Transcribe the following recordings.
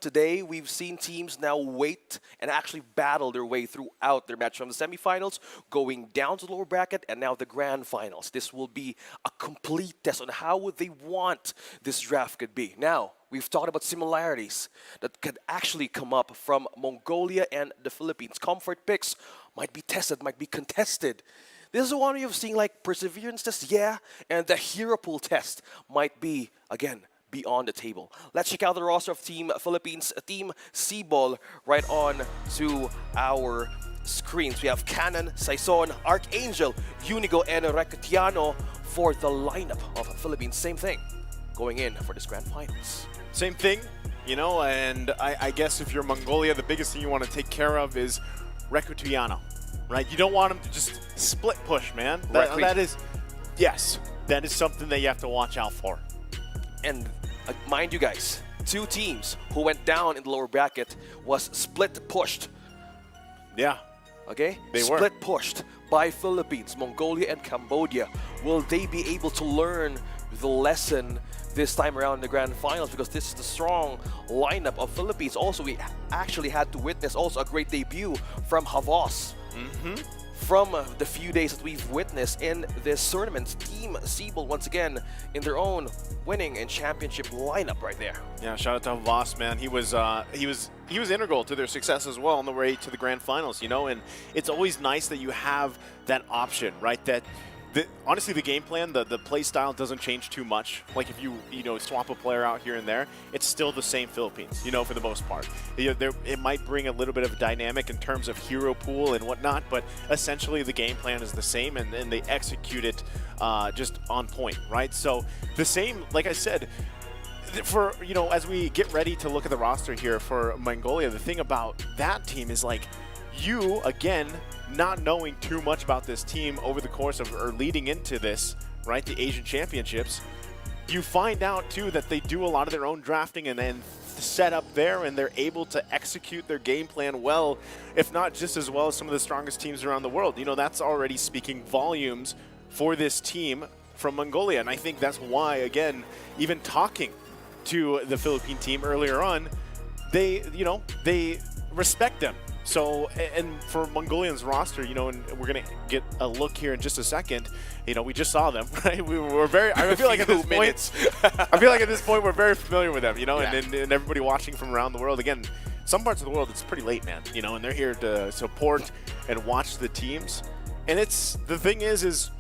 Today, we've seen teams now wait and actually battle their way throughout their match from the semifinals, going down to the lower bracket, and now the grand finals. This will be a complete test on how they want this draft could be. Now, we've talked about similarities that could actually come up from Mongolia and the Philippines. Comfort picks might be tested, might be contested. This is one way of seeing like perseverance test, yeah, and the hero pool test might be, again, be on the table. Let's check out the roster of Team Philippines, Team C-Ball, right on to our screens. We have Cannon, Saison, Archangel, Unigo, and Recutiano for the lineup of Philippines. Same thing, going in for this grand finals. Same thing, you know, and I guess if you're Mongolia, the biggest thing you want to take care of is Recutiano, right? You don't want him to just split push, man. That is, yes, that is something that you have to watch out for. And mind you guys, two teams who went down in the lower bracket was split pushed. Yeah. Okay? They were. Split pushed by Philippines, Mongolia, and Cambodia. Will they be able to learn the lesson this time around in the grand finals? Because this is the strong lineup of Philippines. Also, we actually had to witness also a great debut from Havas. From the few days that we've witnessed in this tournament, Team C-Ball once again in their own winning and championship lineup right there. Yeah, shout out to Havas, man. He was integral to their success as well on the way to the grand finals, you know. And it's always nice that you have that option, right? That honestly, the game plan, the play style doesn't change too much. Like if you swap a player out here and there, it's still the same Philippines, you know, for the most part. It might bring a little bit of dynamic in terms of hero pool and whatnot, but essentially the game plan is the same, and they execute it just on point, right? So the same, like I said, for, you know, as we get ready to look at the roster here for Mongolia, the thing about that team is like you, again, not knowing too much about this team over the course of, or leading into this, right, the Asian Championships, you find out too that they do a lot of their own drafting and then set up there, and they're able to execute their game plan well, if not just as well as some of the strongest teams around the world. You know, that's already speaking volumes for this team from Mongolia, and I think that's why, again, even talking to the Philippine team earlier on, they respect them. So, and for Mongolians roster, you know, and we're going to get a look here in just a second, you know, we just saw them, right? We're very, I feel like at this point, we're very familiar with them, you know, yeah. and everybody watching from around the world. Again, some parts of the world, it's pretty late, man, you know, and they're here to support and watch the teams. And the thing is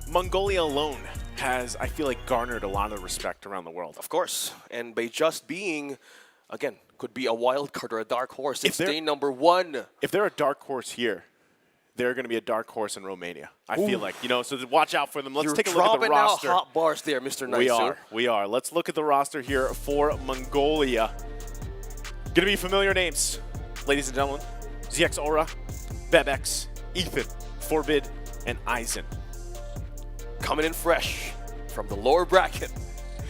Mongolia alone has, I feel like, garnered a lot of respect around the world. Of course, and by just being, again, could be a wild card or a dark horse. It's day number one. If they're a dark horse here, they're going to be a dark horse in Romania. I feel like, you know, so watch out for them. Let's take a look at the roster. You're dropping out hot bars there, Mr. Nice. We are. Let's look at the roster here for Mongolia. Going to be familiar names, ladies and gentlemen. ZX Aura, Bebex, Ethan, Forbid, and Eisen. Coming in fresh from the lower bracket.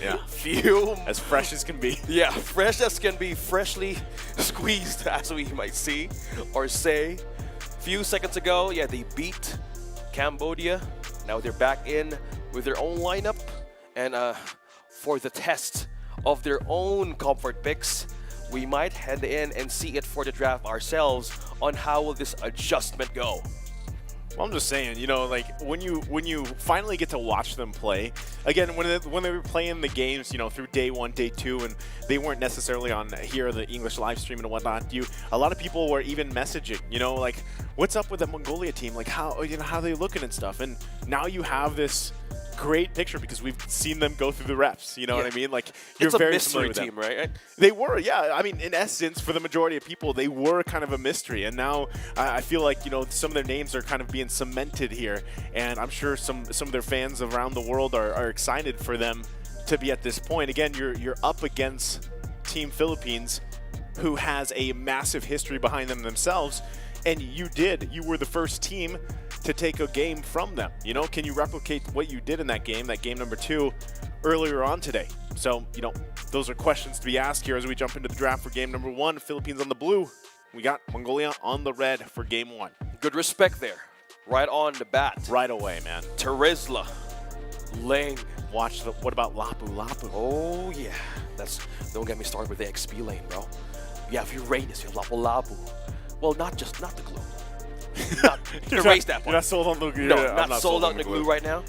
Yeah. Few. As fresh as can be. Yeah, fresh as can be, freshly squeezed, as we might see or say. Few seconds ago, yeah, they beat Cambodia. Now they're back in with their own lineup. And for the test of their own comfort picks, we might head in and see it for the draft ourselves on how will this adjustment go. Well, I'm just saying, you know, like when you finally get to watch them play, again, when they were playing the games, you know, through day one, day two, and they weren't necessarily on here, the English live stream and whatnot, a lot of people were even messaging, you know, like, what's up with the Mongolia team? Like, how are they looking and stuff? And now you have this great picture because we've seen them go through the reps, you know what I mean? Like, you're very familiar with them. It's a mystery team, right? They were, yeah. I mean, in essence, for the majority of people, they were kind of a mystery. And now I feel like, you know, some of their names are kind of being cemented here. And I'm sure some of their fans around the world are excited for them to be at this point. Again, you're up against Team Philippines, who has a massive history behind them themselves. And you were the first team to take a game from them. You know, can you replicate what you did in that game number 2 earlier on today? So, you know, those are questions to be asked here as we jump into the draft for game number 1. Philippines on the blue. We got Mongolia on the red for game 1. Good respect there. Right on the bat. Right away, man. Terizla. Ling. What about Lapu? Oh, yeah. Don't get me started with the XP lane, bro. You have Uranus, you have Lapu-Lapu. Well, not the glue. Erase that part. You're not sold on the glue. No, I'm not sold on the glue right now.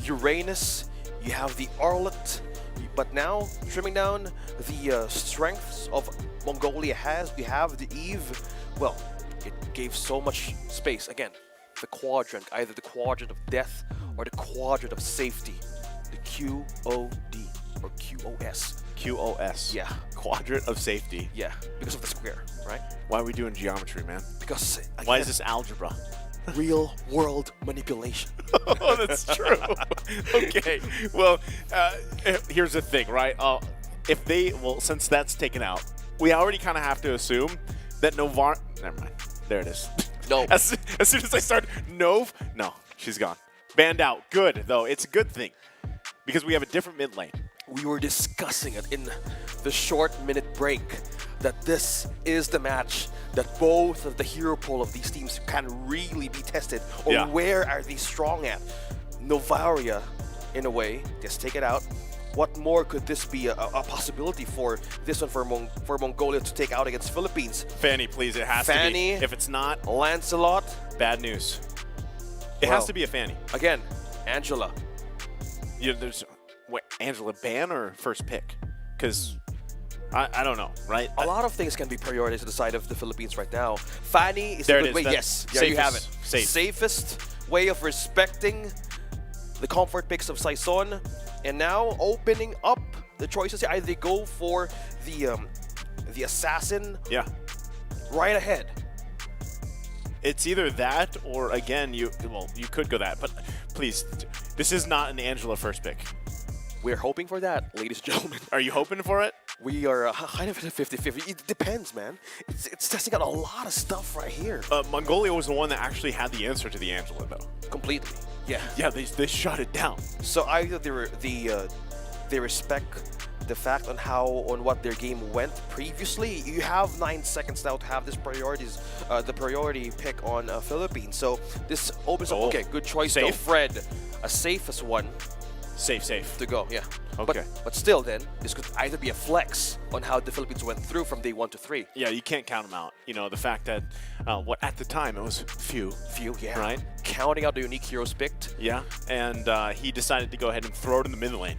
Uranus, you have the Arlet, but now trimming down the strengths of Mongolia we have the Eve. Well, it gave so much space. Again, the quadrant, either the quadrant of death or the quadrant of safety. The QOD or QOS. QOS. Yeah. Quadrant of safety. Yeah, because of the square, right? Why are we doing geometry, man? Because again, Why is this algebra? real world manipulation. Oh, that's true. Okay. Well, here's the thing, right? Since that's taken out, we already kind of have to assume that Never mind. There it is. No. As soon as I start, no, she's gone. Banned out. Good, though. It's a good thing because we have a different mid lane. We were discussing it in the short minute break that this is the match that both of the hero pool of these teams can really be tested, or where are they strong at. Novaria, in a way, just take it out. What more could this be a possibility for this one for Mongolia to take out against Philippines? Fanny, please, it has Fanny, to be. If it's not, Lancelot, bad news. It has to be a Fanny. Again, Angela. Wait, Angela ban or first pick? Because I don't know, right? A lot of things can be prioritized to the side of the Philippines right now. Fanny is there a good way. Yes, yeah, you have it. Safest way of respecting the comfort picks of Saison, and now opening up the choices. Either they go for the assassin. Yeah. Right ahead. It's either that or again you could go that, but please, this is not an Angela first pick. We're hoping for that, ladies and gentlemen. Are you hoping for it? We are kind of in a 50-50. It depends, man. It's testing out a lot of stuff right here. Mongolia was the one that actually had the answer to the Angela, though. Completely. Yeah. Yeah, they shut it down. So either they respect the fact on what their game went previously. You have 9 seconds now to have this the priority pick on Philippines. So this opens up. Okay, good choice though. Fred, a safest one. Safe. To go, yeah. Okay. But still then, this could either be a flex on how the Philippines went through from day 1 to 3. Yeah, you can't count them out. You know, the fact that, at the time, it was few. Few, yeah. Right? Counting out the unique heroes picked. Yeah, and he decided to go ahead and throw it in the mid lane.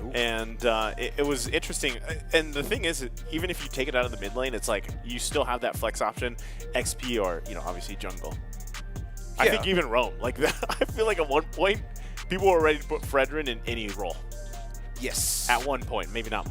Ooh. And it was interesting. And the thing is, even if you take it out of the mid lane, it's like you still have that flex option, XP or, obviously jungle. Yeah. I think even roam. Like that, I feel like at one point, people were ready to put Fredrin in any role. Yes. At one point, maybe not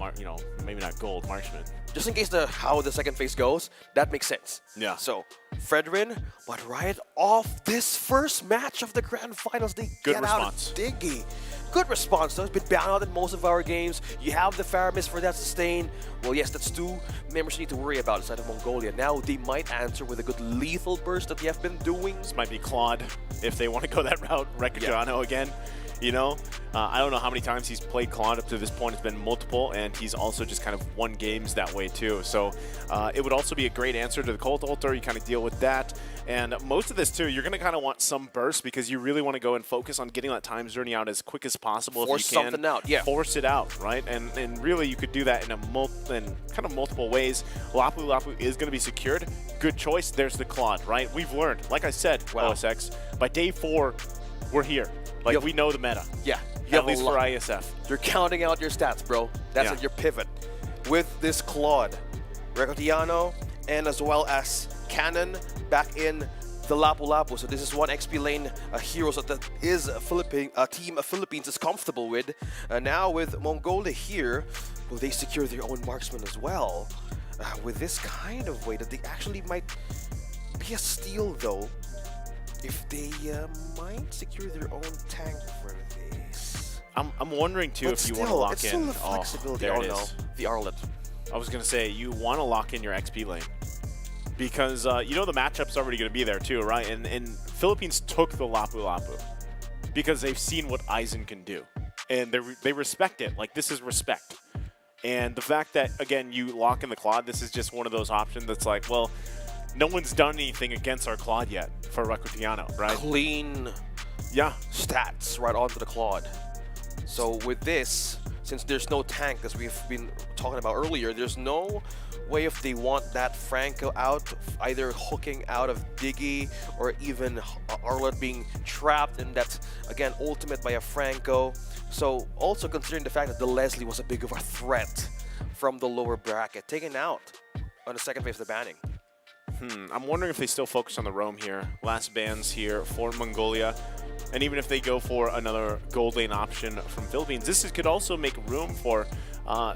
maybe not gold marksman. Just in case how the second phase goes, that makes sense. Yeah. So Fredrin, but right off this first match of the grand finals, they get out Diggy. Good response though. It's been banned out in most of our games. You have the Faramis for that sustain. Well, yes, that's 2 members you need to worry about inside of Mongolia. Now they might answer with a good lethal burst that they have been doing. This might be Claude if they want to go that route. Recordano again. I don't know how many times he's played Claude up to this point. It's been multiple, and he's also just kind of won games that way too. So it would also be a great answer to the Cult Altar. You kind of deal with that. And most of this too, you're going to kind of want some burst because you really want to go and focus on getting that time journey out as quick as possible. Force if you can. Something out, yeah. Force it out, right? And really you could do that in kind of multiple ways. Lapu is going to be secured. Good choice. There's the Claude, right? We've learned, like I said, OSX, by day 4, we're here. Like, we know the meta. Yeah. At least for IESF. You're counting out your stats, bro. That's your pivot. With this Claude, Regotiano, and as well as Cannon back in the Lapu-Lapu. So this is one XP lane heroes that is a team of Philippines is comfortable with. Now with Mongolia here, will they secure their own marksman as well? With this kind of way that they actually might be a steal though. If they might secure their own tank for this. I'm wondering too if you want to lock in. It's still the flexibility. There it is. The Arlet. I was gonna say you want to lock in your XP lane because the matchup's already gonna be there too, right? And Philippines took the Lapu-Lapu because they've seen what Aizen can do, and they respect it. Like this is respect. And the fact that again you lock in the Claude, this is just one of those options that's like, well, no one's done anything against our Claude yet for Recutiano, right? Clean stats right onto the Claude. So with this, since there's no tank, as we've been talking about earlier, there's no way if they want that Franco out, either hooking out of Diggy or even Arlott being trapped in that, again, ultimate by a Franco. So also considering the fact that the Leslie was a big of a threat from the lower bracket, taken out on the second phase of the banning. I'm wondering if they still focus on the roam here. Last bans here for Mongolia. And even if they go for another gold lane option from Philippines, this could also make room for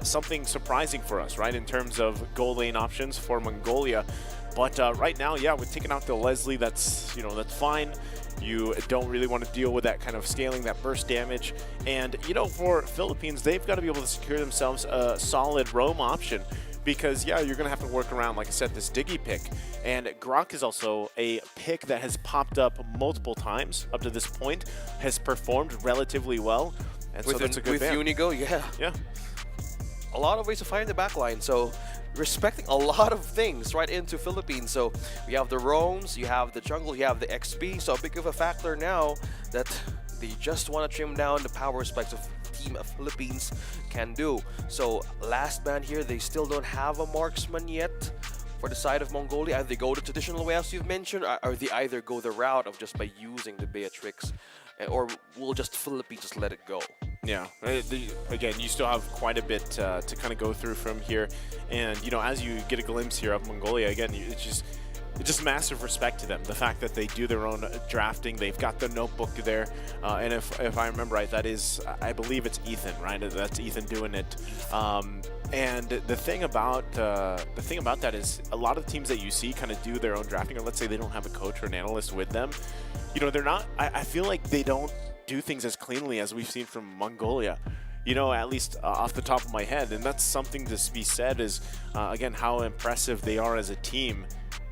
something surprising for us, right, in terms of gold lane options for Mongolia. But right now, yeah, with taking out the Leslie, that's fine. You don't really want to deal with that kind of scaling, that burst damage. And, for Philippines, they've got to be able to secure themselves a solid roam option. Because, yeah, you're going to have to work around, like I said, this Diggy pick. And Grok is also a pick that has popped up multiple times up to this point, has performed relatively well. And so that's a good ban. With Unigo, yeah. Yeah. A lot of ways to find the backline. So respecting a lot of things right into Philippines. So you have the roams, you have the jungle, you have the XP. So a big of a factor now that they just want to trim down the power specs of Team Philippines can do. So last ban here, they still don't have a marksman yet for the side of Mongolia. Either they go the traditional way as you've mentioned, or they either go the route of just by using the Beatrix, or will just Philippines just let it go. Yeah, again, you still have quite a bit to kind of go through from here. And, as you get a glimpse here of Mongolia, again, it's just massive respect to them. The fact that they do their own drafting, they've got the notebook there. And if I remember right, that is, I believe it's Ethan, right? That's Ethan doing it. And the thing about that is a lot of teams that you see kind of do their own drafting, or let's say they don't have a coach or an analyst with them, they're not, I feel like they don't do things as cleanly as we've seen from Mongolia, at least off the top of my head. And that's something to be said is, again, how impressive they are as a team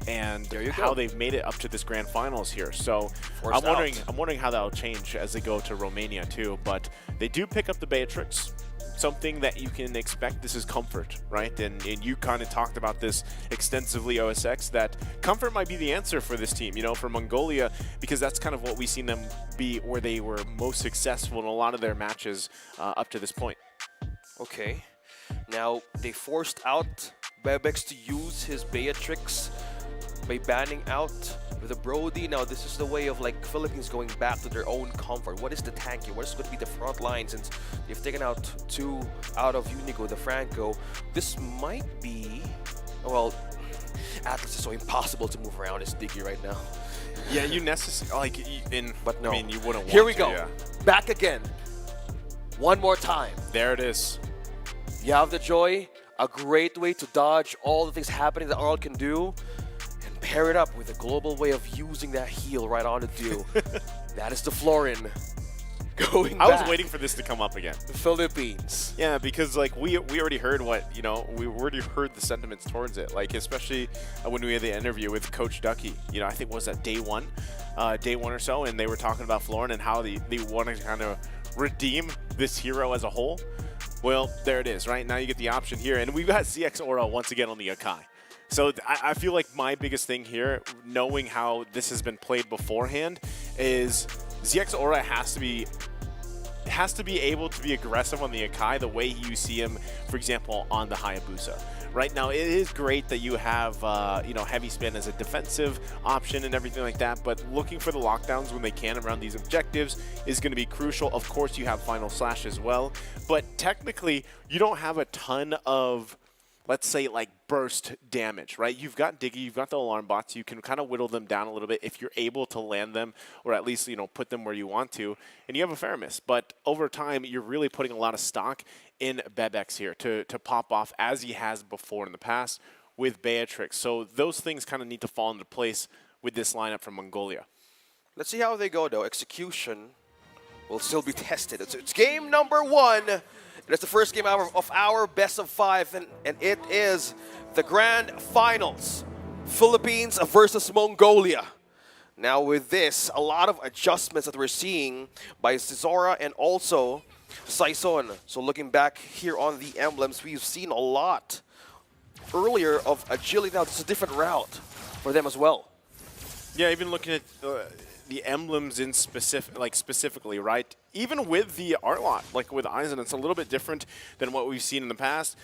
and how they've made it up to this grand finals here. So I'm wondering how that'll change as they go to Romania too. But they do pick up the Beatrix, something that you can expect. This is comfort, right? And you kind of talked about this extensively, OSX, that comfort might be the answer for this team, for Mongolia, because that's kind of what we've seen them be where they were most successful in a lot of their matches up to this point. Okay. Now, they forced out Bebex to use his Beatrix by banning out the Brody. Now, this is the way of Philippines going back to their own comfort. What is the tank here? What is going to be the front line since they've taken out 2 out of Unigo, the Franco? This might be, well, Atlas is so impossible to move around as Diggy right now. Yeah, you necessarily, but no. I mean, you wouldn't want Here we to, go. Yeah. Back again. One more time. There it is. You have the Joy, a great way to dodge all the things happening that Arl can do. Pair it up with a global way of using that heal right on the do. That is the Florin going back. I was waiting for this to come up again. The Philippines. Yeah, because we already heard we already heard the sentiments towards it. Especially when we had the interview with Coach Ducky. I think was that day one or so, and they were talking about Florin and how they want to kind of redeem this hero as a whole. Well, there it is. Right now, you get the option here, and we've got ZX Aura once again on the Akai. So I feel like my biggest thing here, knowing how this has been played beforehand, is ZX Aura has to be able to be aggressive on the Akai the way you see him, for example, on the Hayabusa. Right now, it is great that you have heavy spin as a defensive option and everything like that, but looking for the lockdowns when they can around these objectives is going to be crucial. Of course, you have Final Slash as well, but technically, you don't have a ton of, let's say, burst damage, right? You've got Diggy, you've got the alarm bots, you can kind of whittle them down a little bit if you're able to land them, or at least, put them where you want to, and you have a Faramis. But over time, you're really putting a lot of stock in Bebex here to pop off as he has before in the past with Beatrix. So those things kind of need to fall into place with this lineup from Mongolia. Let's see how they go, though. Execution will still be tested. It's game number 1. It's the first game of our best of 5, and it is the grand finals. Philippines versus Mongolia. Now with this, a lot of adjustments that we're seeing by Cesora and also Saison. So looking back here on the emblems, we've seen a lot earlier of agility. Now it's a different route for them as well. Yeah, even looking at the emblems in specifically, right? Even with the art lot, like with Aizen, it's a little bit different than what we've seen in the past.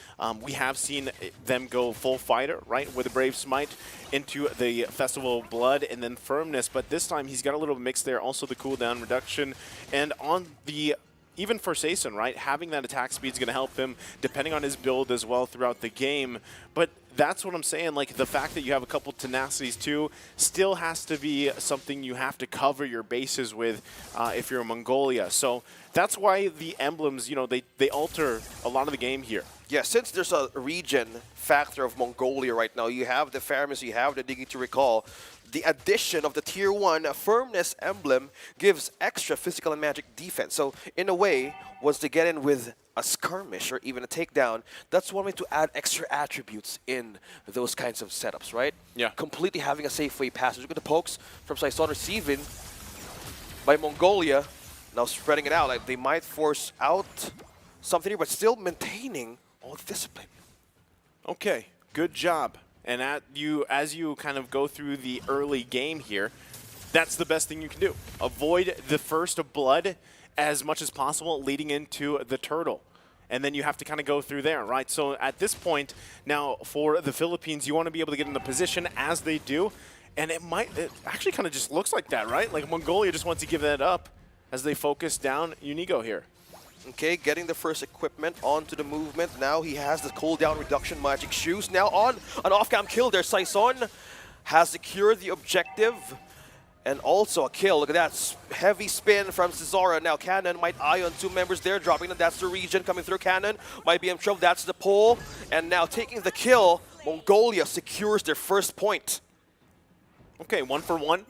We have seen them go full fighter, right, with the Brave Smite into the Festival of Blood and then Firmness, but this time he's got a little mix there, also the cooldown reduction, and on the even for Saison, right, having that attack speed is going to help him, depending on his build as well throughout the game. But that's what I'm saying, like the fact that you have a couple tenacities too still has to be something you have to cover your bases with if you're Mongolia. So that's why the emblems, you know, they alter a lot of the game here. Yeah, since there's a region factor of Mongolia right now, you have the Fairness, you have the Dignity Recall. The addition of the Tier 1 Firmness emblem gives extra physical and magic defense. So in a way, once they get in with a skirmish or even a takedown, that's one way to add extra attributes in those kinds of setups, right? Yeah. Completely Having a safe way passage. Look at the pokes from Saison receiving by Mongolia. Now spreading it out. Like they might force out something here, but still maintaining all the discipline. Okay, good job. And as you kind of go through the early game here, that's the best thing you can do. Avoid the first blood as much as possible leading into the turtle. And then you have to kind of go through there, right? So at this point, now for the Philippines, you want to be able to get in the position as they do. And it actually kind of just looks like that, right? Like Mongolia just wants to give that up as they focus down Unigo here. Okay, getting the first equipment onto the movement. Now he has the cooldown reduction magic shoes. Now on an off-cam kill there. Saison has secured the objective. And also a kill. Look at that heavy spin from Cesara. Now Cannon might eye on two members there, dropping them. That's the region coming through. Cannon might be in trouble. That's the pull. And now taking the kill, Mongolia secures their first point. Okay, 1 for 1.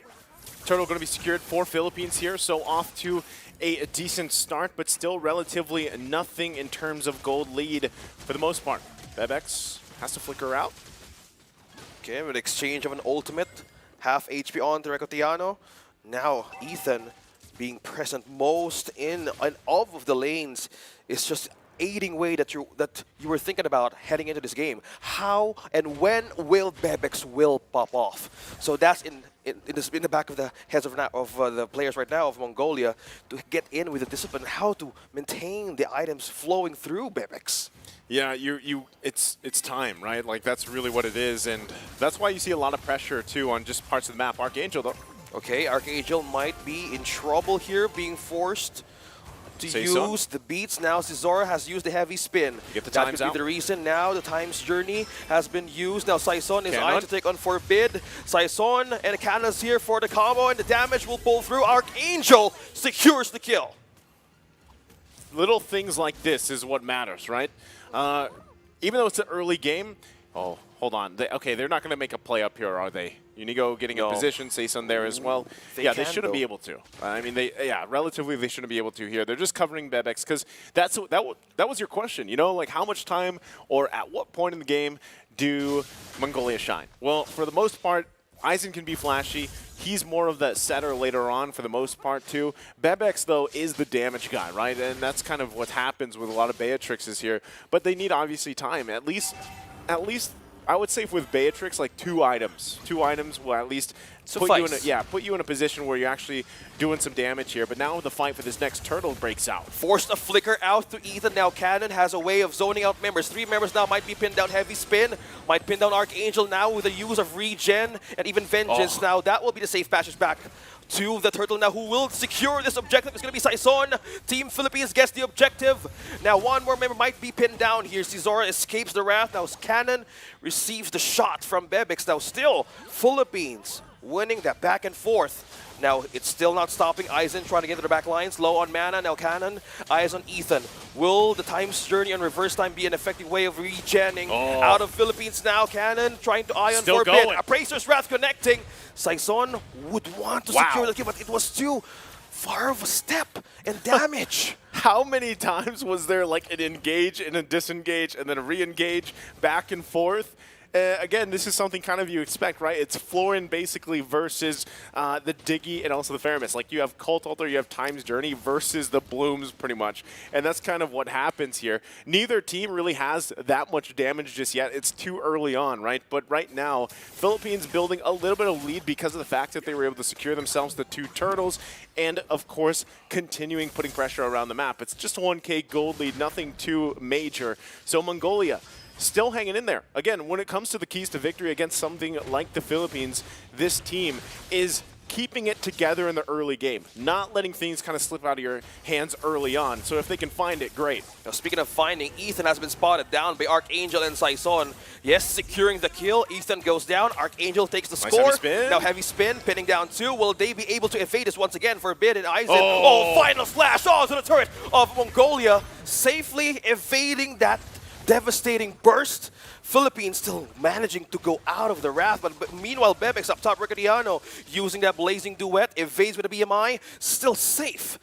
Turtle going to be secured for Philippines here, so off to a decent start, but still relatively nothing in terms of gold lead for the most part. Bebex has to flicker out. Okay, with exchange of an ultimate. Half HP on to Recotiano. Now Ethan being present most in all of the lanes is just aiding way that you were thinking about heading into this game. How and when will Bebex will pop off? So that's in the back of the heads of the players right now of Mongolia to get in with the discipline, how to maintain the items flowing through Bebex. Yeah, it's time, right? Like that's really what it is, and that's why you see a lot of pressure too on just parts of the map. Archangel though. Okay, Archangel might be in trouble here, being forced to use the beats. Now Cesara has used the heavy spin. Get the that times could out. be the reason. Now the time's journey has been used. Now Saison is eyeing to take on Forbid. Saison and Cannon's here for the combo, and the damage will pull through. Archangel secures the kill. Little things like this is what matters, right? Even though it's an early game, oh, hold on. They're not going to make a play up here, are they? Unigo getting a position, Saison there as well. They shouldn't be able to. I mean, relatively they shouldn't be able to here. They're just covering Bebex because that was your question, you know? Like how much time or at what point in the game do Mongolia shine? Well, for the most part, Aizen can be flashy. He's more of that setter later on for the most part too. Bebex though is the damage guy, right? And that's kind of what happens with a lot of Beatrixes here. But they need obviously time. At least I would say with Beatrix, like 2 items. 2 items will at least put you in a position where you're actually doing some damage here. But now the fight for this next turtle breaks out. Forced a flicker out to Ethan. Now Cannon has a way of zoning out members. 3 members now might be pinned down. Heavy spin. Might pin down Archangel now with the use of regen and even Vengeance. Now that will be the safe passage back to the turtle. Now who will secure this objective is going to be Saison. Team Philippines gets the objective. Now one more member might be pinned down here. Cesara escapes the wrath. Now Cannon receives the shot from Bebex. Now still Philippines winning that back and forth. Now it's still not stopping. Aizen trying to get to the back lines. Low on mana. Now Cannon. Eyes on Ethan. Will the time's journey and reverse time be an effective way of regenning out of Philippines now? Cannon trying to eye on Forbid. Appraiser's Wrath connecting. Saison would want to secure the kill, but it was too far of a step and damage. How many times was there like an engage and a disengage and then a re-engage back and forth? again, this is something kind of you expect, right? It's Florin basically versus the Diggy and also the Faramis. Like, you have Cult Altar, you have Time's Journey versus the Blooms, pretty much. And that's kind of what happens here. Neither team really has that much damage just yet. It's too early on, right? But right now, Philippines building a little bit of lead because of the fact that they were able to secure themselves the 2 turtles and, of course, continuing putting pressure around the map. It's just a 1K gold lead, nothing too major. So Mongolia still hanging in there. Again, when it comes to the keys to victory against something like the Philippines, this team is keeping it together in the early game, not letting things kind of slip out of your hands early on. So if they can find it, great. Now, speaking of finding, Ethan has been spotted down by Archangel and Saison. Yes, securing the kill. Ethan goes down. Archangel takes the Nice score. heavy spin. Now heavy spin, pinning down 2. Will they be able to evade this once again? Forbidden Eisen. Oh, final slash onto the turret of Mongolia, safely evading that devastating burst. Philippines still managing to go out of the wrath, but meanwhile, Bebex up top, Riccardiano using that blazing duet, evades with a BMI, still safe.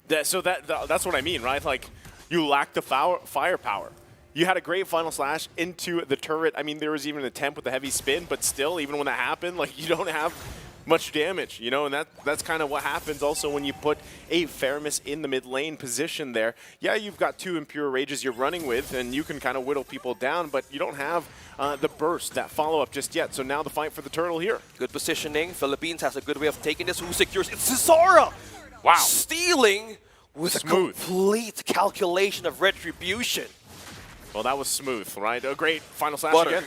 That's what I mean, right? Like, you lack the firepower. You had a great final slash into the turret. I mean, there was even an attempt with the heavy spin, but still, even when that happened, like, you don't have much damage, you know, and that's kind of what happens also when you put a Faramis in the mid lane position there. Yeah, you've got 2 Impure Rages you're running with, and you can kind of whittle people down, but you don't have the burst, that follow-up just yet. So now the fight for the turtle here. Good positioning. Philippines has a good way of taking this. Who secures? It's Cesara! Wow. Stealing with Smooth. a complete calculation of retribution. Well, that was smooth, right? A great final slash Butter. again.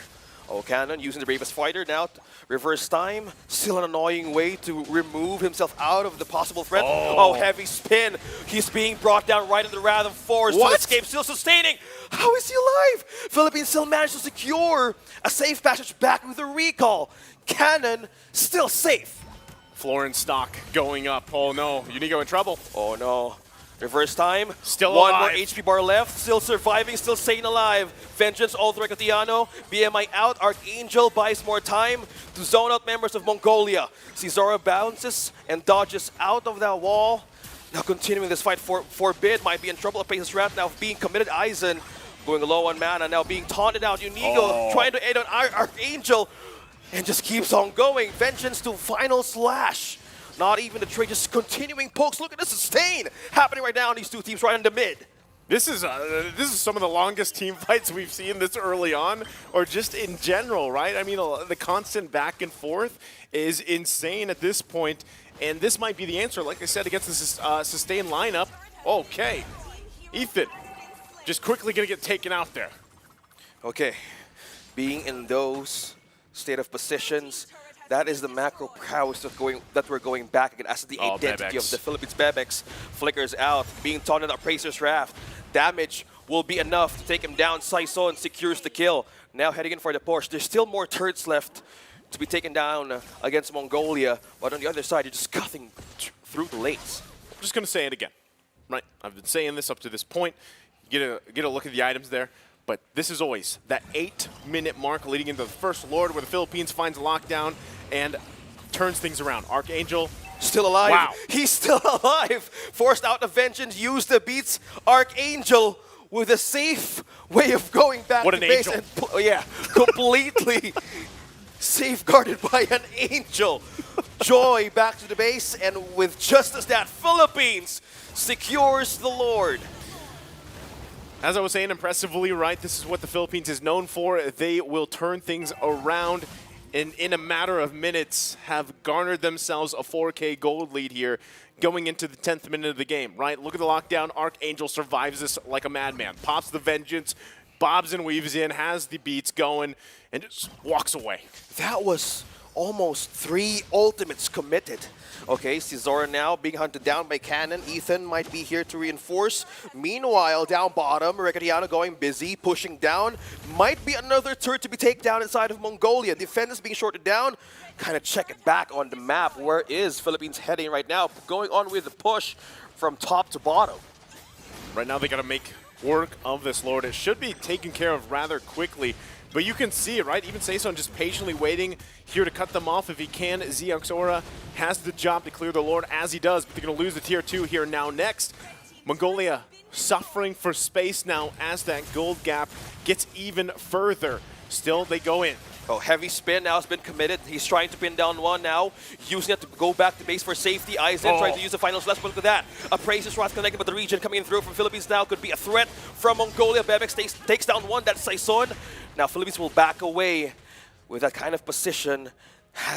Oh, Cannon using the Bravest Fighter now. Reverse time. Still an annoying way to remove himself out of the possible threat. Oh, heavy spin. He's being brought down right in the wrath of force. What? To escape, still sustaining. How is he alive? Philippines still managed to secure a safe passage back with a recall. Cannon still safe. Florin stock going up. Oh no, Unigo in trouble. Oh no. Reverse time. Still One alive. more HP bar left. Still surviving, still staying alive. Vengeance, all through Riccardiano. BMI out. Archangel buys more time to zone out members of Mongolia. Cesara bounces and dodges out of that wall. Now continuing this fight for Forbid. Might be in trouble. Apace's wrath now being committed. Eisen going low on mana. Now being taunted out. Unigo trying to aid on Archangel. And just keeps on going. Vengeance to final slash. Not even the trade, just continuing pokes. Look at the sustain happening right now in these 2 teams right in the mid. This is some of the longest team fights we've seen this early on, or just in general, right? I mean, the constant back and forth is insane at this point, and this might be the answer, like I said, against this sustained lineup. Okay, Ethan, just quickly gonna get taken out there. Okay, being in those state of positions, that is the macro prowess that we're going back again as the identity Bebex. of the Philippines. Bebex flickers out, being taunted at Pracer's Wrath. Damage will be enough to take him down. Saison secures the kill. Now heading in for the push. There's still more turrets left to be taken down against Mongolia, but on the other side, you're just cutting through the lanes. I'm just gonna say it again, right? I've been saying this up to this point. Get a look at the items there. But this is always that 8-minute mark leading into the first Lord where the Philippines finds a lockdown and turns things around. Archangel still alive. Wow. He's still alive. Forced out of vengeance, used the beats. Archangel with a safe way of going back what to an base. angel. And, yeah, completely safeguarded by an angel. Joy back to the base, and with just as that, Philippines secures the Lord. As I was saying, impressively, right? This is what the Philippines is known for. They will turn things around and in a matter of minutes have garnered themselves a 4K gold lead here going into the 10th minute of the game, right? Look at the lockdown. Archangel survives this like a madman. Pops the vengeance, bobs and weaves in, has the beats going, and just walks away. That was almost 3 ultimates committed. Okay, Cesara now being hunted down by Cannon. Ethan might be here to reinforce. Meanwhile, down bottom, Riccardiano going busy, pushing down. Might be another turret to be taken down inside of Mongolia. Defenders being shorted down. Kind of check it back on the map. Where is Philippines heading right now? Going on with the push from top to bottom. Right now they got to make work of this Lord. It should be taken care of rather quickly. But you can see it, right? Even Saison just patiently waiting here to cut them off if he can. Xioxora has the job to clear the Lord as he does, but they're going to lose the tier 2 here now next. Mongolia suffering for space now as that gold gap gets even further. Still, they go in. Oh, heavy spin now has been committed. He's trying to pin down one now, using it to go back to base for safety. Aizen trying to use the final slash, but look at that. A Praises Wrath connected, but the region coming in through from Philippines now could be a threat from Mongolia. Bebex takes down one, that's Saison. Now Philippines will back away with that kind of position.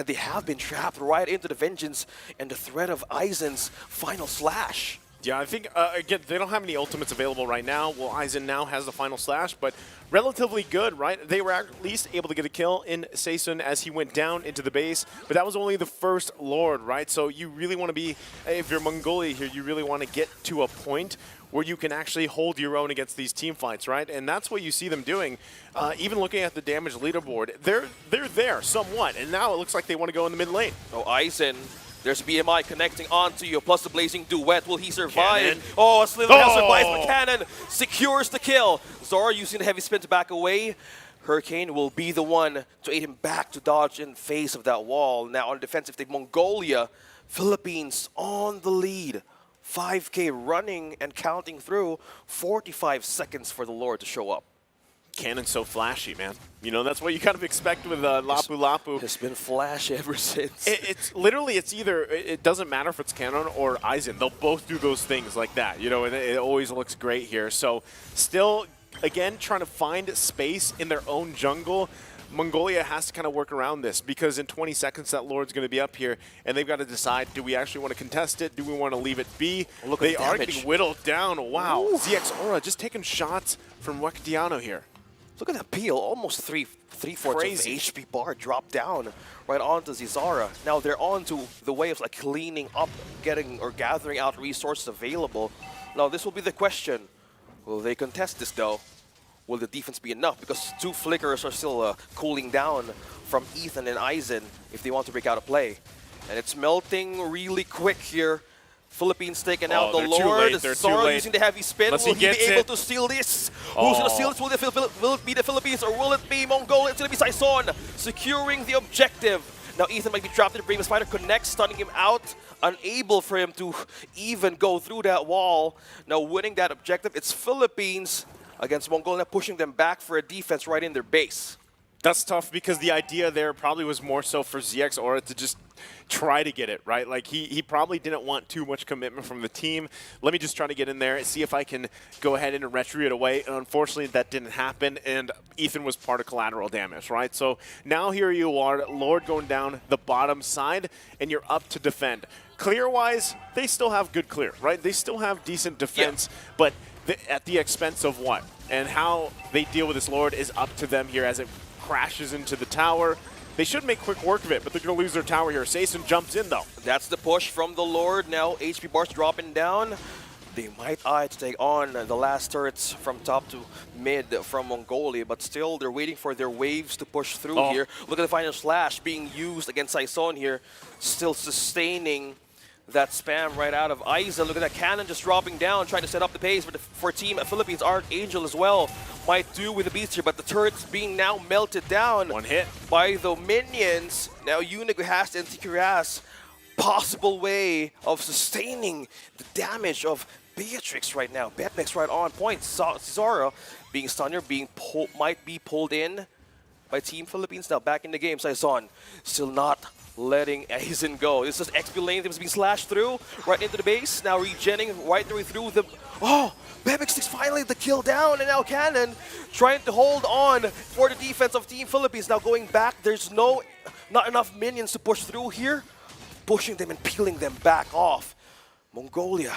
They have been trapped right into the vengeance and the threat of Aizen's final slash. Yeah, I think, again, they don't have any ultimates available right now. Well, Aizen now has the final slash, but relatively good, right? They were at least able to get a kill in Saison as he went down into the base, but that was only the first Lord, right? So you really want to be, if you're Mongolia here, you really want to get to a point where you can actually hold your own against these team fights, right? And that's what you see them doing. Even looking at the damage leaderboard, they're there somewhat, and now it looks like they want to go in the mid lane. Oh, Aizen. There's BMI connecting onto you, plus the Blazing Duet. Will he survive? Cannon. Oh, Slither survives, but Cannon secures the kill. Zora using the heavy spin to back away. Hurricane will be the one to aid him back to dodge in face of that wall. Now on defensive, the Mongolia, Philippines on the lead. 5K running and counting through. 45 seconds for the Lord to show up. Cannon's so flashy, man. You know, that's what you kind of expect with Lapu Lapu. It's been flash ever since. It's literally, it's either, it doesn't matter if it's Cannon or Aizen. They'll both do those things like that, you know, and it always looks great here. So still, again, trying to find space in their own jungle. Mongolia has to kind of work around this because in 20 seconds that Lord's going to be up here and they've got to decide, do we actually want to contest it? Do we want to leave it be? Look they at the are damage. getting whittled down. Wow. Ooh. ZX Aura just taking shots from WEC23 here. Look at that peel, almost three-fourths of the HP bar dropped down right onto Zizara. Now they're on to the way of like cleaning up, getting or gathering out resources available. Now this will be the question. Will they contest this though? Will the defense be enough? Because two flickers are still cooling down from Ethan and Aizen if they want to break out a play. And it's melting really quick here. Philippines taking out the Lord. Zora using the heavy spin. Will he be able to steal this? Who's going to steal this? Will it be the Philippines or will it be Mongolia? It's going to be Saison securing the objective. Now Ethan might be trapped in the previous fighter. Connects, stunning him out. Unable for him to even go through that wall. Now winning that objective, it's Philippines against Mongolia, pushing them back for a defense right in their base. That's tough because the idea there probably was more so for ZX Aura to just try to get it, right? Like he probably didn't want too much commitment from the team. Let me just try to get in there and see if I can go ahead and retreat away. And unfortunately, that didn't happen, and Ethan was part of collateral damage, right? So now here you are, Lord going down the bottom side, and you're up to defend. Clear-wise, they still have good clear, right? They still have decent defense, but at the expense of what? And how they deal with this Lord is up to them here as it crashes into the tower. They should make quick work of it, but they're going to lose their tower here. Saison jumps in, though. That's the push from the Lord. Now HP bars dropping down. They might eye to take on the last turrets from top to mid from Mongolia, but still they're waiting for their waves to push through here. Look at the final slash being used against Saison here, still sustaining that spam right out of Aizen. Look at that cannon just dropping down, trying to set up the pace for Team Philippines. Archangel as well might do with the beats here, but the turrets being now melted down. One hit by the minions. Now Unique has the NTQRAS possible way of sustaining the damage of Beatrix right now. Bebex right on point. Zara being stunned here, might be pulled in by Team Philippines. Now back in the game, Saison still not letting Aizen go. This is XP lane that was being slashed through right into the base. Now regenning right the way through the... Oh! Bebex takes finally the kill down, and now Cannon trying to hold on for the defense of Team Philippines. Now going back, there's not enough minions to push through here. Pushing them and peeling them back off. Mongolia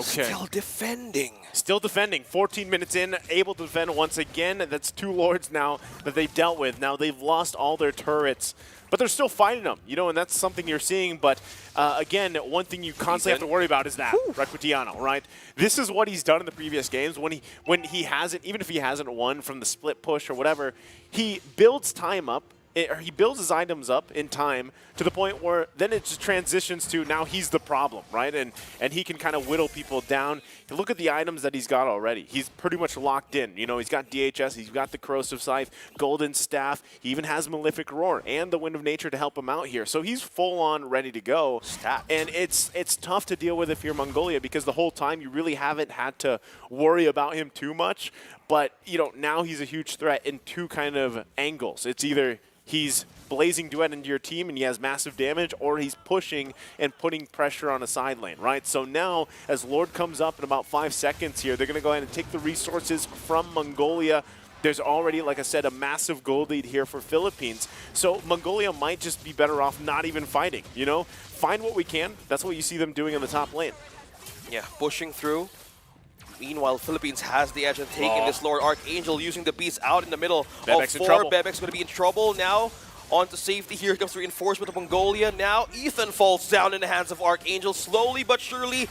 still defending. Still defending. 14 minutes in, able to defend once again. That's two Lords now that they've dealt with. Now they've lost all their turrets, but they're still fighting them, you know, and that's something you're seeing. But again, one thing you constantly have to worry about is that WEC23, right? This is what he's done in the previous games when he hasn't, even if he hasn't won from the split push or whatever, he builds time up. Or he builds his items up in time to the point where then it just transitions to now he's the problem, right? And he can kind of whittle people down. You look at the items that he's got already. He's pretty much locked in. You know, he's got DHS, he's got the Corrosive Scythe, Golden Staff. He even has Malefic Roar and the Wind of Nature to help him out here. So he's full on ready to go. And it's tough to deal with if you're Mongolia because the whole time you really haven't had to worry about him too much. But, you know, now he's a huge threat in two kind of angles. It's either he's blazing duet into your team and he has massive damage, or he's pushing and putting pressure on a side lane, right? So now, as Lord comes up in about 5 seconds here, they're going to go ahead and take the resources from Mongolia. There's already, like I said, a massive gold lead here for Philippines. So Mongolia might just be better off not even fighting, you know? Find what we can. That's what you see them doing in the top lane. Yeah, pushing through. Meanwhile, Philippines has the edge and taking this Lord. Archangel using the beast out in the middle Bebek's of in 4. trouble. Bebek's going to be in trouble now. On to safety. Here comes reinforcement of Mongolia. Now Ethan falls down in the hands of Archangel. Slowly but surely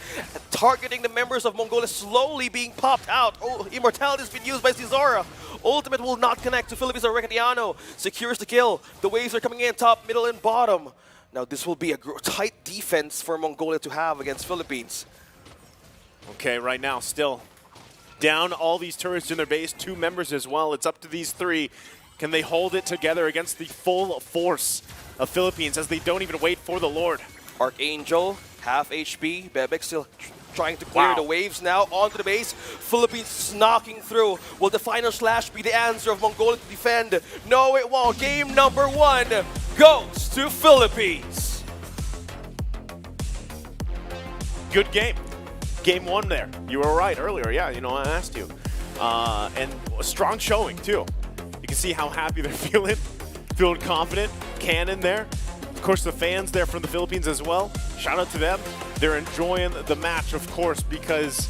targeting the members of Mongolia. Slowly being popped out. Oh, Immortality has been used by Cesara. Ultimate will not connect to Philippines. Recadiano secures the kill. The waves are coming in top, middle, and bottom. Now this will be a tight defense for Mongolia to have against Philippines. Okay, right now, still down all these turrets in their base, 2 members as well. It's up to these 3. Can they hold it together against the full force of Philippines as they don't even wait for the Lord? Archangel, half HP. Bebek still trying to clear the waves now onto the base. Philippines knocking through. Will the final slash be the answer of Mongolia to defend? No, it won't. Game number 1 goes to Philippines. Good game. Game 1 there. You were right earlier. Yeah, you know, I asked you. And a strong showing, too. You can see how happy they're feeling confident. Cannon there. Of course, the fans there from the Philippines as well. Shout out to them. They're enjoying the match, of course, because,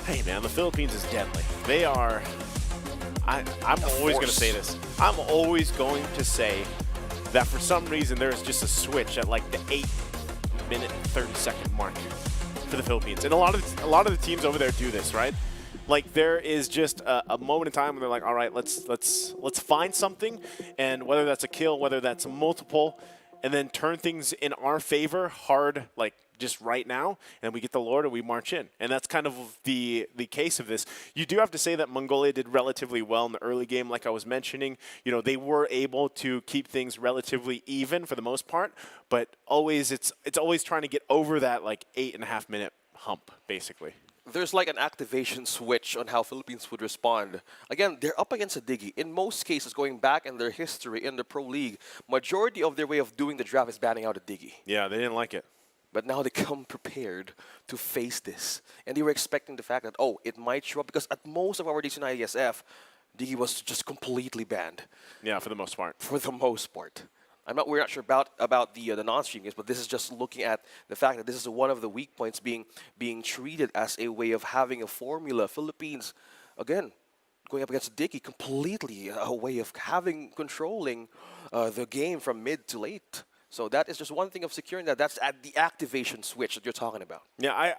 hey, man, the Philippines is deadly. They are, I'm always going to say this. I'm always going to say that for some reason there's just a switch at like the 8-minute, 30-second mark for the Philippines. And a lot of the teams over there do this, right? Like there is just a moment in time when they're like, all right, let's find something, and whether that's a kill, whether that's a multiple, and then turn things in our favor hard, like just right now, and we get the Lord and we march in. And that's kind of the case of this. You do have to say that Mongolia did relatively well in the early game, like I was mentioning. You know, they were able to keep things relatively even for the most part, but always it's always trying to get over that like 8.5-minute hump, basically. There's like an activation switch on how Philippines would respond. Again, they're up against a Diggy. In most cases, going back in their history in the Pro League, majority of their way of doing the draft is banning out a Diggy. Yeah, they didn't like it. But now they come prepared to face this. And they were expecting the fact that, oh, it might show up, because at most of our days in IESF, Diggy was just completely banned. Yeah, for the most part. For the most part. We're not sure about the non-stream games, but this is just looking at the fact that this is one of the weak points being treated as a way of having a formula. Philippines, again, going up against Diggy, completely a way of controlling the game from mid to late. So that is just one thing of securing that. That's at the activation switch that you're talking about. Yeah,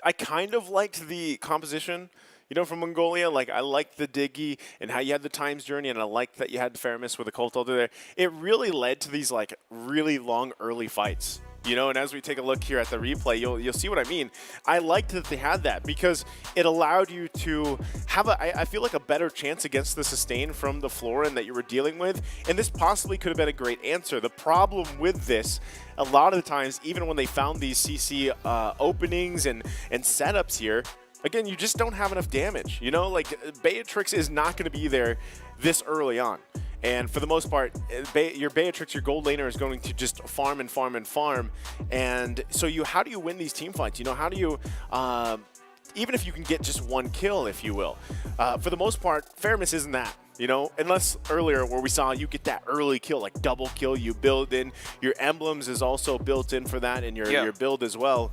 I kind of liked the composition, you know, from Mongolia. Like, I liked the Diggy and how you had the Times Journey, and I liked that you had Faramis with a Cult Elder there. It really led to these, like, really long early fights, you know, and as we take a look here at the replay, you'll see what I mean. I liked that they had that because it allowed you to have, I feel like, a better chance against the sustain from the Florin that you were dealing with, and this possibly could have been a great answer. The problem with this, a lot of the times, even when they found these CC openings and setups here, again, you just don't have enough damage. You know, like, Beatrix is not going to be there this early on. And for the most part, your Beatrix, your gold laner, is going to just farm and farm and farm. And so how do you win these team fights? You know, how do you, even if you can get just one kill, if you will. For the most part, Faramis isn't that. You know, unless earlier where we saw you get that early kill, like double kill, you build in. Your emblems is also built in for that in your build as well.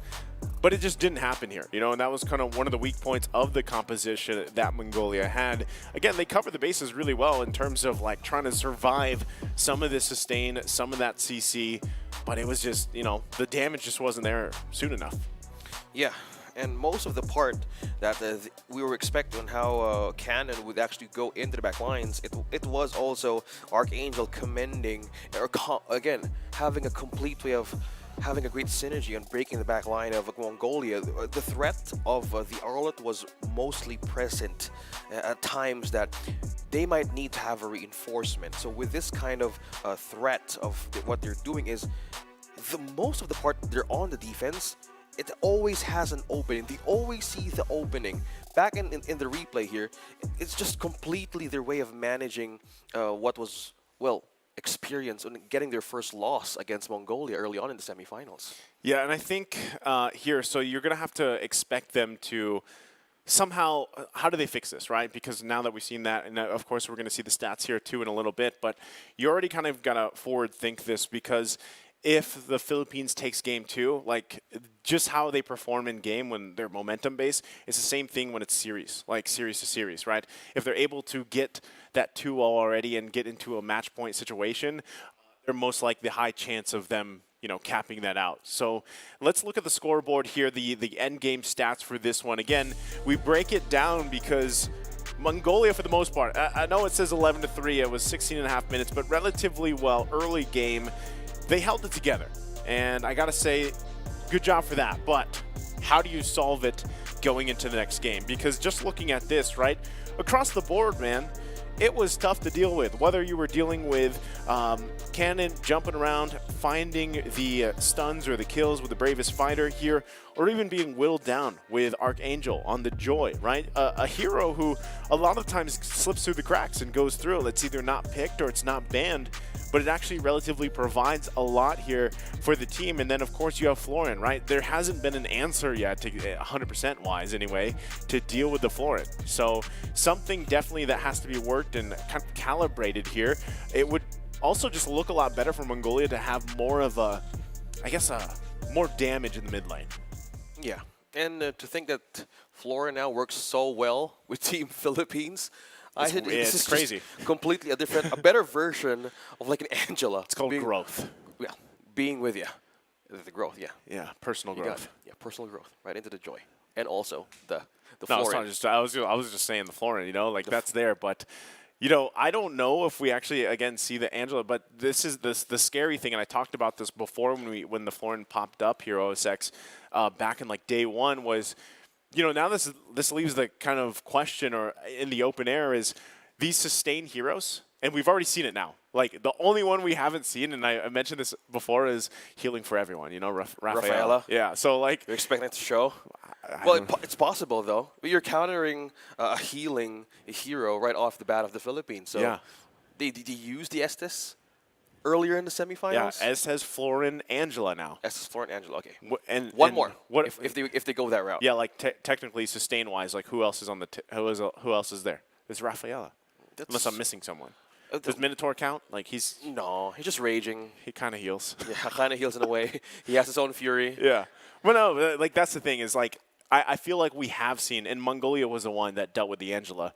But it just didn't happen here, you know, and that was kind of one of the weak points of the composition that Mongolia had. Again, they covered the bases really well in terms of, like, trying to survive some of the sustain, some of that CC, but it was just, you know, the damage just wasn't there soon enough. Yeah, and most of the part that we were expecting on how Cannon would actually go into the back lines, it was also Archangel commending, or again, having a complete way of having a great synergy on breaking the back line of Mongolia. The threat of the Arlet was mostly present at times that they might need to have a reinforcement. So with this kind of threat of what they're doing is, most of the part they're on the defense, it always has an opening. They always see the opening. Back in the replay here, it's just completely their way of managing what was, well, experience and getting their first loss against Mongolia early on in the semifinals. Yeah, and I think here, so you're going to have to expect them to somehow, how do they fix this, right? Because now that we've seen that, and of course we're going to see the stats here too in a little bit, but you already kind of got to forward think this, because if the Philippines takes game 2, like just how they perform in game when they're momentum based, it's the same thing when it's series, like series to series, right? If they're able to get that 2-0 already and get into a match point situation, they're most likely the high chance of them, you know, capping that out. So let's look at the scoreboard here, the end game stats for this one. Again, we break it down because Mongolia, for the most part, I know it says 11-3, it was 16.5 minutes, but relatively well, early game, they held it together. And I gotta say, good job for that. But how do you solve it going into the next game? Because just looking at this, right, across the board, man, it was tough to deal with. Whether you were dealing with Cannon jumping around, finding the stuns or the kills with the bravest fighter here, or even being whittled down with Archangel on the Joy, right? A hero who a lot of times slips through the cracks and goes through. It's either not picked or it's not banned, but it actually relatively provides a lot here for the team. And then, of course, you have Florin, right? There hasn't been an answer yet, to 100% wise anyway, to deal with the Florin. So something definitely that has to be worked and kind of calibrated here. It would also just look a lot better for Mongolia to have more of a, I guess, more damage in the mid lane. Yeah, and to think that Flora now works so well with Team Philippines, It's crazy. Completely a better version of like an Angela. It's called growth. Yeah, being with you, the growth. Yeah, Yeah, personal you got growth. it. Yeah, personal growth, right into the Joy, and also the No, it's Flora. not just, I was just saying the Florin, you know, like that's there, but you know, I don't know if we actually again see the Angela, but this is the scary thing, and I talked about this before when the Florin popped up here, OSX, back in like day 1 was, you know, now this leaves the kind of question or in the open air is these sustained heroes, and we've already seen it now. Like the only one we haven't seen, and I mentioned this before, is Healing for Everyone. You know, Rafaela. Yeah. So like, You're expecting it to show? Well, it's possible though. But you're countering a healing hero right off the bat of the Philippines. So yeah. did he use the Estes earlier in the semifinals? Yeah, as has Florin Angela now. Estes, Flora, and Angela. Okay. And One more. What if they go that route? Yeah, like technically sustain wise, like who else is on the who else is there? There's Rafaela. Unless I'm missing someone. Does Minotaur count? Like he's just raging. He kind of heals. Yeah, kind of heals in a way. He has his own fury. Yeah. Well, no, like that's the thing is like I feel like we have seen, and Mongolia was the one that dealt with the Angela,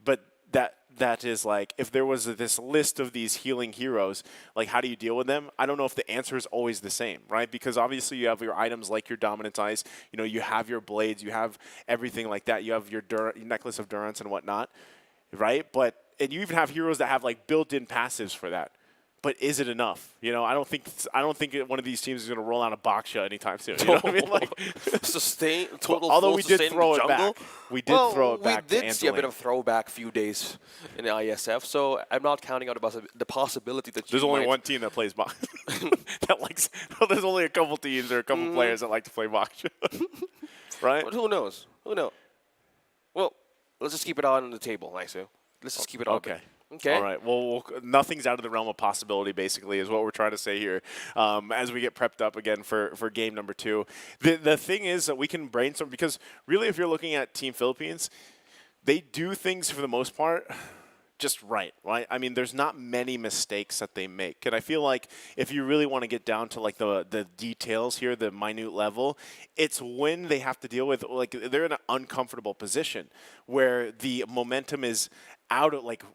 but that is like, if there was this list of these healing heroes, like how do you deal with them? I don't know if the answer is always the same, right? Because obviously you have your items like your Dominance Eyes, you know, you have your blades, you have everything like that, you have your Necklace of Durance and whatnot, right? And you even have heroes that have like built-in passives for that. But is it enough? You know, I don't think one of these teams is going to roll out a Baksha anytime soon. You know what I mean? Like Although we did throw it back. We did throw it back. We did see a bit of throwback few days in the IESF, so I'm not counting out the possibility that there's only one team that plays Baksha. There's only a couple teams or a couple players that like to play Baksha. Right? But who knows? Who knows? Well, let's just keep it on the table, Naisu. Let's just keep it open. Okay. All right. Well, nothing's out of the realm of possibility, basically, is what we're trying to say here as we get prepped up again for game number 2. The thing is that we can brainstorm, because really if you're looking at Team Philippines, they do things for the most part just right? I mean, there's not many mistakes that they make. And I feel like if you really want to get down to like the details here, the minute level, it's when they have to deal with, like, they're in an uncomfortable position where the momentum is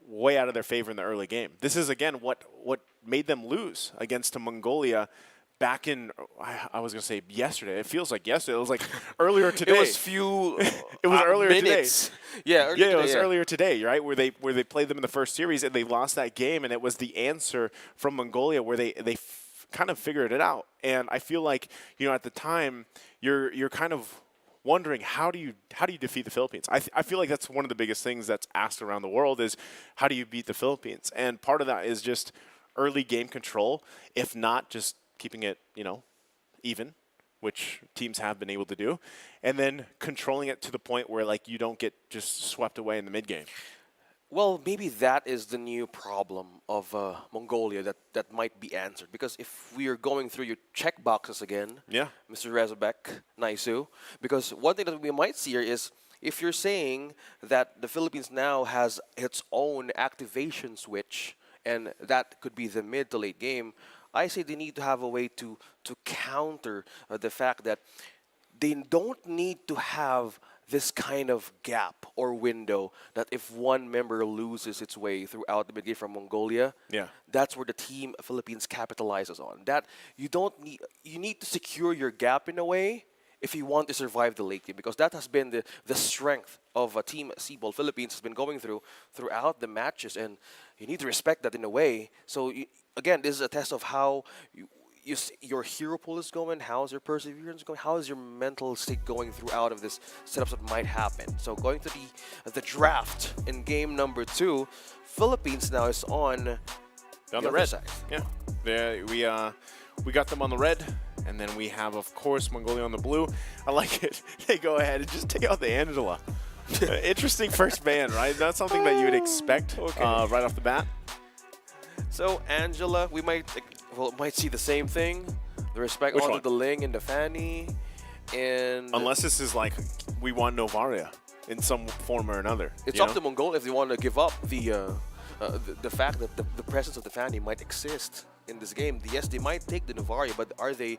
way out of their favor in the early game. This is, again, what made them lose against Mongolia back in, I was going to say yesterday. It feels like yesterday. It was like earlier today. It was it was earlier minutes. Today. It was earlier today, right? Where they played them in the first series and they lost that game, and it was the answer from Mongolia where they kind of figured it out. And I feel like, you know, at the time you're kind of wondering how do you defeat the Philippines. I feel like that's one of the biggest things that's asked around the world is how do you beat the Philippines? And part of that is just early game control, if not just keeping it, you know, even which teams have been able to do, and then controlling it to the point where like you don't get just swept away in the mid game. Well, maybe that is the new problem of Mongolia that might be answered. Because if we are going through your check boxes again, Yeah. Mr. Rezabek, Naisu, because one thing that we might see here is if you're saying that the Philippines now has its own activation switch, and that could be the mid to late game, I say they need to have a way to counter the fact that they don't need to have this kind of gap or window that if one member loses its way throughout the mid game from Mongolia, Yeah. that's where the team Philippines capitalizes on. That you don't need, you need to secure your gap in a way if you want to survive the late game, because that has been the strength of a team Seaball Philippines has been going throughout the matches, and you need to respect that in a way. So again, this is a test of how your hero pool is going, how's your perseverance going, how is your mental state going throughout of this setups that might happen. So going to the draft in game number 2, Philippines now is on On the the red. other side. Yeah. We got them on the red, and then we have, of course, Mongolia on the blue. I like it. They go ahead and just take out the Angela. Interesting first ban, right? That's something that you would expect right off the bat. So Angela, we might see the same thing. The respect Which onto one? the Ling and the Fanny, and Unless this is like, we want Novaria in some form or another. it's you up know? to Mongolia if they want to give up the fact that the presence of the Fanny might exist in this game. Yes, they might take the Novaria, but are they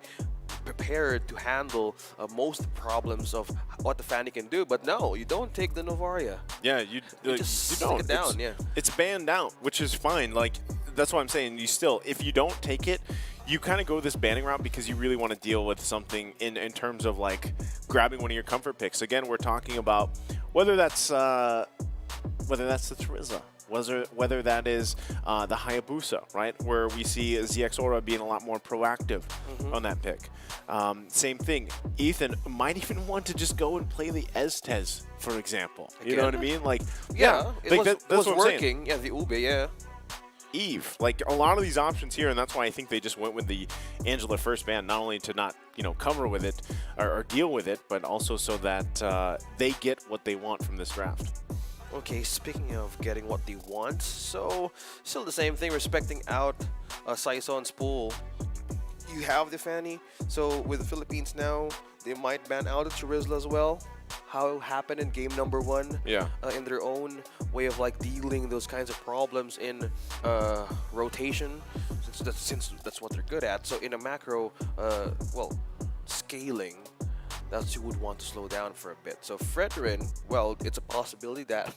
prepared to handle most problems of what the Fanny can do? But no, you don't take the Novaria. Yeah, you just you stick don't. it down, It's banned out, which is fine. Like, that's what I'm saying. You still, if you don't take it, you kind of go this banning route because you really want to deal with something in terms of like grabbing one of your comfort picks. Again, we're talking about whether that's the Trizla, whether that is the Hayabusa, right? Where we see ZX Aura being a lot more proactive on that pick. Same thing. Ethan might even want to just go and play the Estes, for example. You know what I mean? Like, It like was, that's was what I'm saying. working. Yeah, the Ube, yeah. Eve, like a lot of these options here, and that's why I think they just went with the Angela first ban, not only to not cover with it or deal with it, but also so that they get what they want from this draft. Okay, speaking of getting what they want, so still the same thing, respecting out Saison's pool. You have the Fanny, so with the Philippines now, they might ban out the Charizla as well. How it happened in game number 1. Yeah. In their own way of like dealing those kinds of problems in rotation, since that's what they're good at. So in a macro, scaling, that's you would want to slow down for a bit. So Fredrin, well, it's a possibility that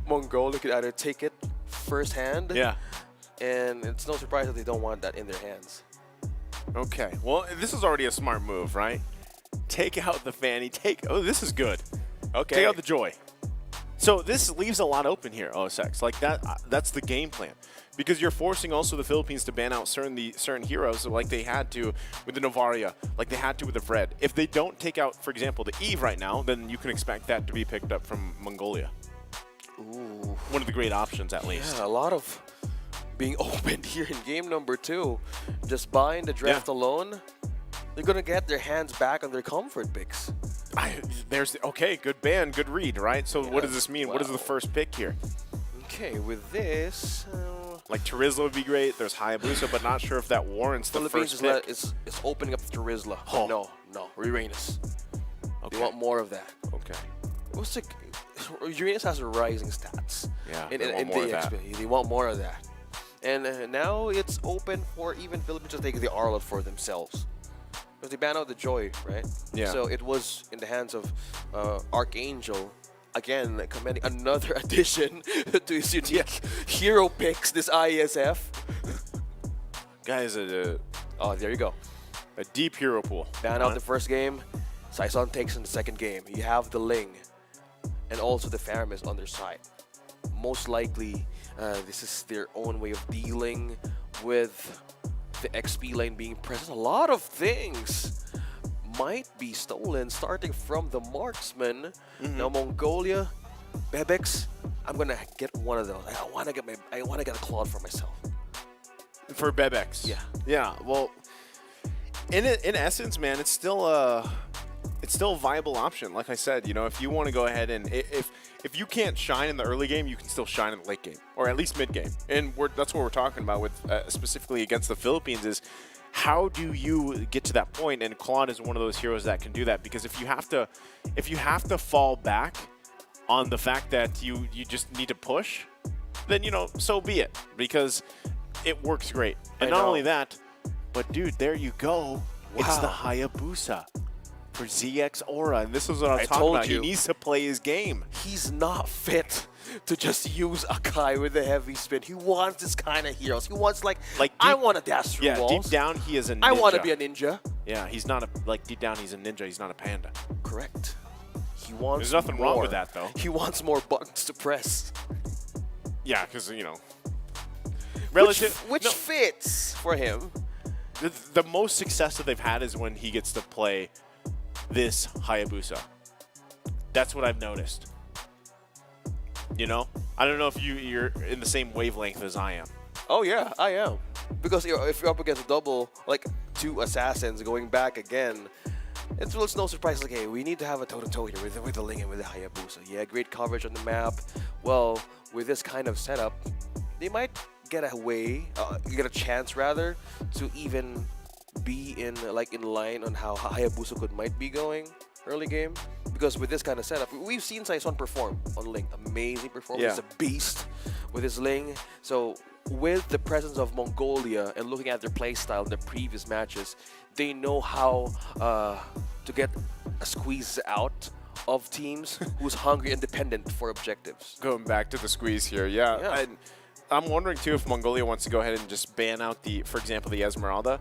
Mongolia could either take it firsthand, Yeah. and it's no surprise that they don't want that in their hands. Okay. Well, this is already a smart move, right? Take out the Fanny. Oh, this is good. Okay. Take out the Joy. So this leaves a lot open here, OSX. Like that's the game plan, because you're forcing also the Philippines to ban out certain heroes, like they had to with the Novaria, like they had to with the Fred. If they don't take out, for example, the Eve right now, then you can expect that to be picked up from Mongolia. Ooh. One of the great options, at least. Yeah, a lot of being opened here in game number 2. Just buying the draft alone, they're gonna get their hands back on their comfort picks. Okay, good ban, good read, right? So what does this mean? What is the first pick here? Okay, with this, Like Trizla would be great. There's Hayabusa, but not sure if that warrants the Philippines first pick. is opening up the Rizla. Oh. No, Uranus. Okay. They want more of that. Okay. What's the Uranus has rising stats. Yeah, in they want more of that. XP. They want more of that. And now it's open for even Philippines to take the Arlot for themselves. Because they banned out the Joy, right? Yeah. So it was in the hands of Archangel. Again, commending another addition to his unique hero picks, this IESF. Guys, Oh, there you go. a deep hero pool. Ban out the first game. Saison takes in the second game. You have the Ling and also the Faramis on their side. Most likely, this is their own way of dealing with the XP lane being present. A lot of things might be stolen, starting from the marksman. Now Mongolia, Bebex, I'm gonna get one of those. I wanna get a Claude for myself. For Bebex. Yeah. Yeah, well, in essence, man, it's still a viable option. Like I said, you know, if you want to go ahead and if you can't shine in the early game, you can still shine in the late game, or at least mid game. And that's what we're talking about with specifically against the Philippines is how do you get to that point? And Claude is one of those heroes that can do that, because if you have to fall back on the fact that you just need to push, then, you know, so be it, because it works great. And not only that, but dude, there you go. Wow. It's the Hayabusa for ZX Aura, and this is what I was talking about. He needs to play his game. He's not fit to just use Akai with a heavy spin. He wants this kind of heroes. He wants like I want to dash through walls. Yeah, deep down he is a ninja. I want to be a ninja. Yeah, he's not deep down he's a ninja. He's not a panda. Correct. He wants There's nothing wrong with that, though. He wants more buttons to press. Yeah, because, you know, which fits for him. The most success that they've had is when he gets to play this Hayabusa. That's what I've noticed. You know? I don't know if you're in the same wavelength as I am. Oh, yeah, I am. Because if you're up against a double, like 2 assassins going back again, it's no surprise. Like, hey, we need to have a toe-to-toe here with the Ling and with the Hayabusa. Yeah, great coverage on the map. Well, with this kind of setup, they might get a chance rather to even be in line on how Hayabusa might be going early game, because with this kind of setup, we've seen Saison perform on Ling. Amazing performance. Yeah. He's a beast with his Ling. So with the presence of Mongolia and looking at their playstyle in the previous matches, they know how to get a squeeze out of teams who's hungry and dependent for objectives. Going back to the squeeze here, yeah. I'm wondering too if Mongolia wants to go ahead and just ban out for example, the Esmeralda,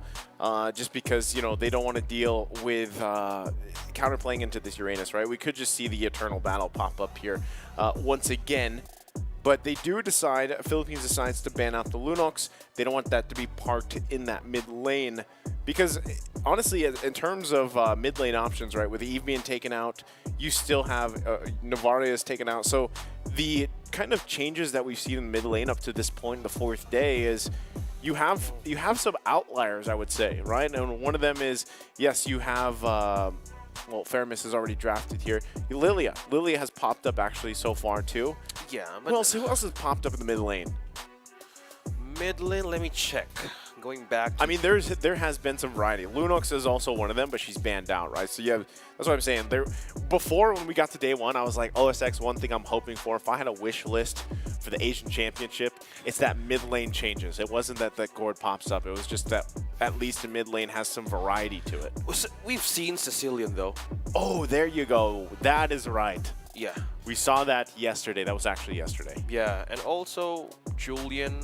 just because, you know, they don't want to deal with counterplaying into this Uranus, right? We could just see the Eternal Battle pop up here once again. But they do decide, Philippines decides to ban out the Lunox. They don't want that to be parked in that mid lane. Because honestly, in terms of mid lane options, right, with Eve being taken out, you still have Navarre is taken out. So the kind of changes that we've seen in mid lane up to this point in the 4th day is you have some outliers, I would say, right? And one of them is, yes, you have... well, Faramis is already drafted here. Lilia has popped up actually so far too. Yeah. But who else has popped up in the mid lane? Mid lane, let me check. Going back. I mean, there has been some variety. Lunox is also one of them, but she's banned out, right? So yeah, that's what I'm saying. Before, when we got to day 1, I was like, OSX, one thing I'm hoping for, if I had a wish list for the Asian Championship, it's that mid lane changes. It wasn't that Gord pops up. It was just that at least the mid lane has some variety to it. We've seen Sicilian though. Oh, there you go. That is right. Yeah. We saw that yesterday. That was actually yesterday. Yeah, and also Julian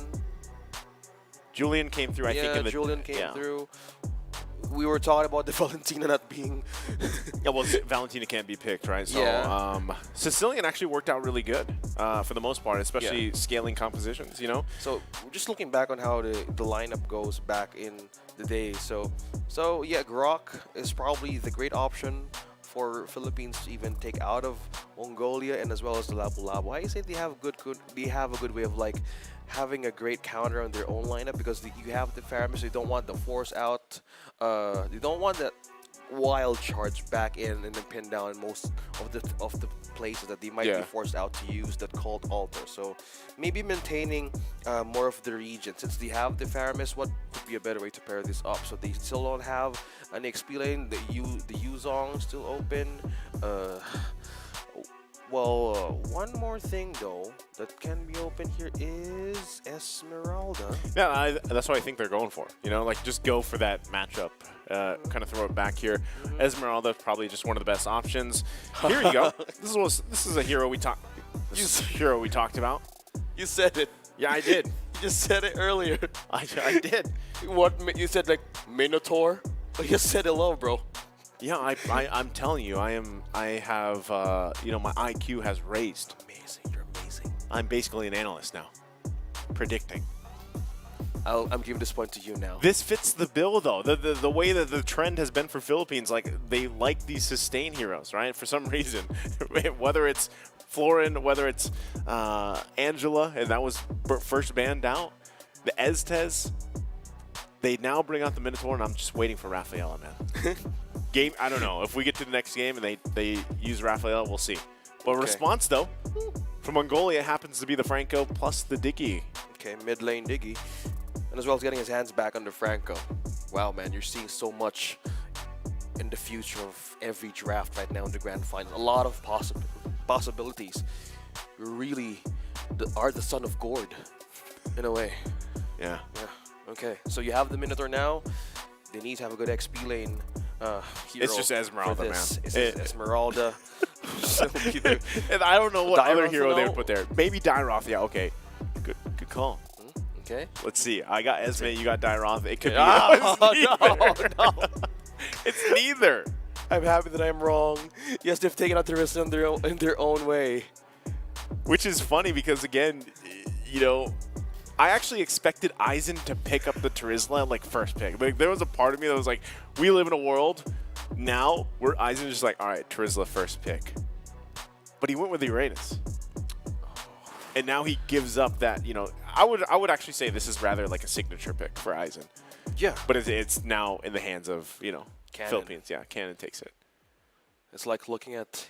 came through, I think. Julian came through. We were talking about the Valentina not being... yeah, well, Valentina can't be picked, right? So, Sicilian actually worked out really good for the most part, especially scaling compositions, you know? So, just looking back on how the lineup goes back in the day. So yeah, Grok is probably the great option for Philippines to even take out of Mongolia, and as well as the Labu-Labu. I say they have a good way of like having a great counter on their own lineup, because you have the Faramis, they don't want the force out, they don't want that wild charge back in and then pin down most of the places that they might be forced out to use that called altar. So maybe maintaining more of the region, since they have the Faramis, what could be a better way to pair this up? So they still don't have an XP lane, the Yuzong still open. Well, one more thing though that can be open here is Esmeralda. Yeah, that's what I think they're going for. You know, like just go for that matchup. Kind of throw it back here. Esmeralda probably just one of the best options. Here you go. This is a hero we talked. This is a hero we talked about. You said it. Yeah, I did. You just said it earlier. I did. What you said, like Minotaur? You said hello, bro. Yeah, I'm telling you, I have, you know, my IQ has raised. Amazing, you're amazing. I'm basically an analyst now, predicting. I'm giving this point to you now. This fits the bill, though. The way that the trend has been for Philippines, like they like these sustain heroes, right? For some reason, whether it's Florin, whether it's Angela, and that was first banned out, the Estes. They now bring out the Minotaur, and I'm just waiting for Rafaela, man. I don't know. If we get to the next game and they use Rafaela, we'll see. But response, though, from Mongolia happens to be the Franco plus the Diggy. Okay, mid lane Diggy. And as well as getting his hands back under Franco. Wow, man, you're seeing so much in the future of every draft right now in the grand final. A lot of possibilities. You really are the son of Gord, in a way. Yeah. Okay, so you have the Minotaur now. They need to have a good XP lane hero. It's just Esmeralda, man. It's Esmeralda. And I don't know what other Dyroth, hero they would put there. Maybe Dyroth. Yeah, okay. Good call. Okay. Let's see. I got Esme, you got Dyroth. It could be no. It's neither. I'm happy that I'm wrong. Yes, they've taken out the risk in their own way. Which is funny because, again, you know, I actually expected Aizen to pick up the Terizla like first pick. Like, there was a part of me that was like, we live in a world now where Aizen is just like, all right, Terizla first pick. But he went with Uranus. And now he gives up that, you know, I would actually say this is rather like a signature pick for Aizen. Yeah. But it's now in the hands of, you know, Cannon. Philippines. Yeah, Cannon takes it. It's like looking at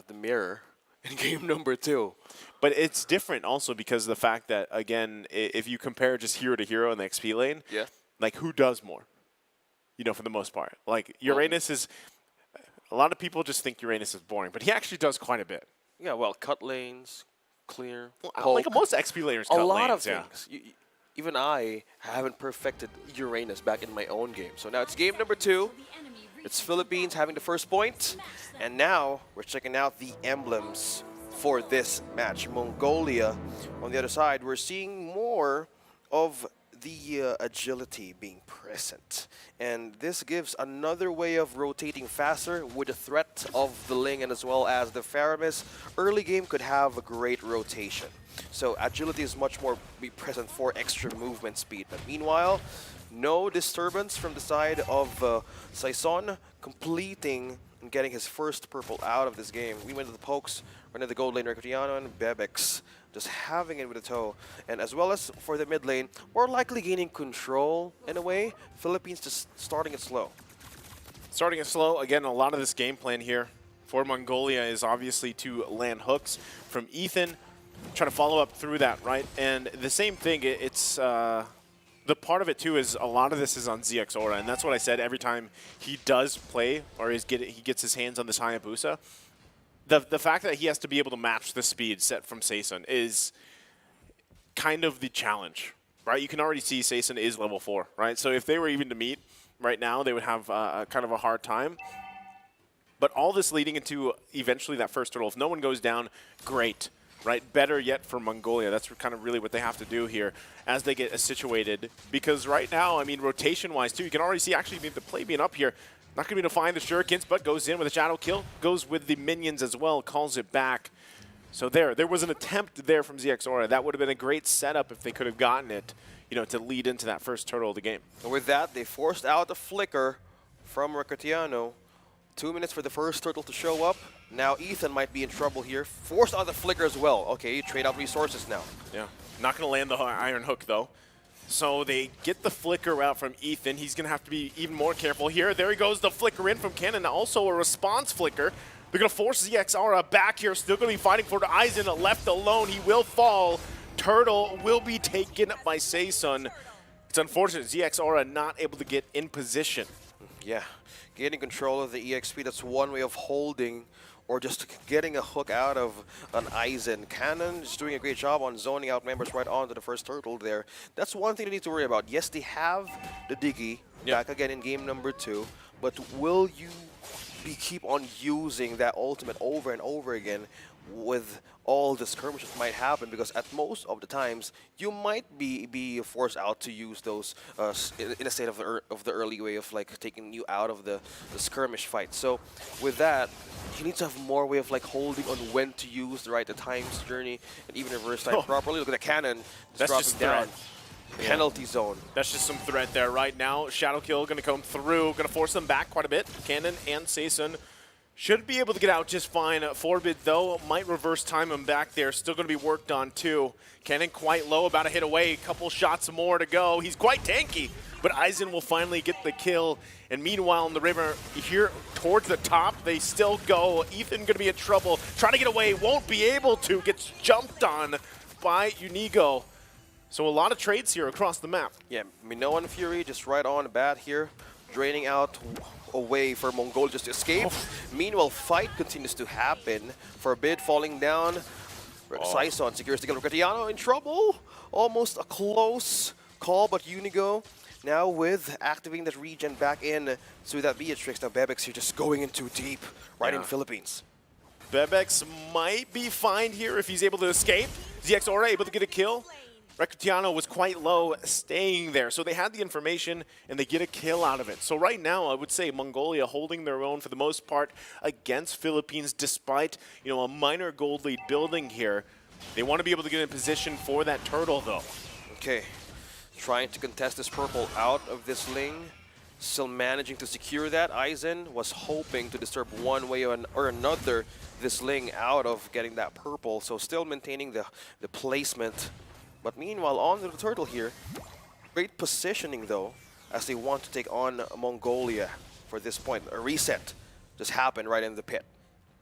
the mirror in game number 2. But it's different also because of the fact that, again, if you compare just hero to hero in the XP lane, like who does more? You know, for the most part. Like Uranus is, a lot of people just think Uranus is boring, but he actually does quite a bit. Yeah, well, cut lanes, clear, like most XP laners cut lanes. A lot of things. Even I haven't perfected Uranus back in my own game. So now it's game number 2. It's Philippines having the first point. And now we're checking out the emblems for this match. Mongolia, on the other side, we're seeing more of the agility being present. And this gives another way of rotating faster with the threat of the Ling and as well as the Faramis. Early game could have a great rotation. So agility is much more be present for extra movement speed. But meanwhile, no disturbance from the side of Saison, completing and getting his first purple out of this game. We went to the pokes, running the gold lane, Recutiano and Bebex, just having it with a toe. And as well as for the mid lane, we're likely gaining control in a way. Philippines just starting it slow. Starting it slow. Again, a lot of this game plan here for Mongolia is obviously to land hooks from Ethan, trying to follow up through that, right? And the same thing, it's the part of it too is a lot of this is on ZX Aura, and that's what I said every time he does play or he gets his hands on this Hayabusa. The fact that he has to be able to match the speed set from Saison is kind of the challenge, right? You can already see Saison is level 4, right? So if they were even to meet right now, they would have kind of a hard time. But all this leading into eventually that first turtle. If no one goes down, great. Right, better yet for Mongolia. That's kind of really what they have to do here as they get situated. Because right now, I mean, rotation-wise too, you can already see actually the play being up here. Not going to be able to find the shurikens, but goes in with a shadow kill. Goes with the minions as well, calls it back. So there was an attempt there from ZX Aura. That would have been a great setup if they could have gotten it, you know, to lead into that first turtle of the game. And with that, they forced out a flicker from Recutiano. 2 minutes for the first turtle to show up. Now Ethan might be in trouble here. Forced out the flicker as well. Okay, you trade out resources now. Yeah, not going to land the iron hook though. So they get the flicker out from Ethan. He's going to have to be even more careful here. There he goes, the flicker in from Cannon. Also a response flicker. They're going to force ZX Aura back here. Still going to be fighting for the Aizen. Left alone, he will fall. Turtle will be taken by Saison. It's unfortunate, ZX Aura not able to get in position. Yeah, getting control of the EXP, that's one way of holding or just getting a hook out of an Aizen. Cannon is doing a great job on zoning out members right onto the first turtle there. That's one thing they need to worry about. Yes, they have the Diggy back again in game number 2, but will you keep on using that ultimate over and over again with all the skirmishes might happen? Because at most of the times, you might be forced out to use those in a state of the early way of like taking you out of the skirmish fight. So with that, you need to have more way of like holding on when to use the times journey and even reverse time properly. Look at the Cannon That's dropping just down. Penalty zone. That's just some threat there right now. Shadow kill going to come through, going to force them back quite a bit. Cannon and Saison should be able to get out just fine. Forbid, though, might reverse time him back there. Still going to be worked on, too. Cannon quite low, about to hit away. A couple shots more to go. He's quite tanky. but Aizen will finally get the kill. And meanwhile, in the river here towards the top, they still go. Ethan gonna be in trouble, trying to get away, won't be able to, gets jumped on by Unigo. So a lot of trades here across the map. Yeah, Minoan Fury just right on the bat here, draining out away for Mongol just to escape. Meanwhile, fight continues to happen. Forbid falling down. Saison secures the kill. Cristiano in trouble. Almost a close call, but Unigo now with activating that regen back in to that Beatrix. Now Bebex here just going in too deep right in Philippines. Bebex might be fine here if he's able to escape. ZX Aura able to get a kill. Recutiano was quite low, staying there. So they had the information, and they get a kill out of it. So right now, I would say Mongolia holding their own for the most part against Philippines, despite a minor gold lead building here. They want to be able to get in position for that turtle, though. Okay, trying to contest this purple out of this Ling. Still managing to secure that. Aizen was hoping to disturb one way or another this Ling out of getting that purple. So still maintaining the placement. But meanwhile, on to the turtle here. Great positioning, though, as they want to take on Mongolia for this point. A reset just happened right in the pit.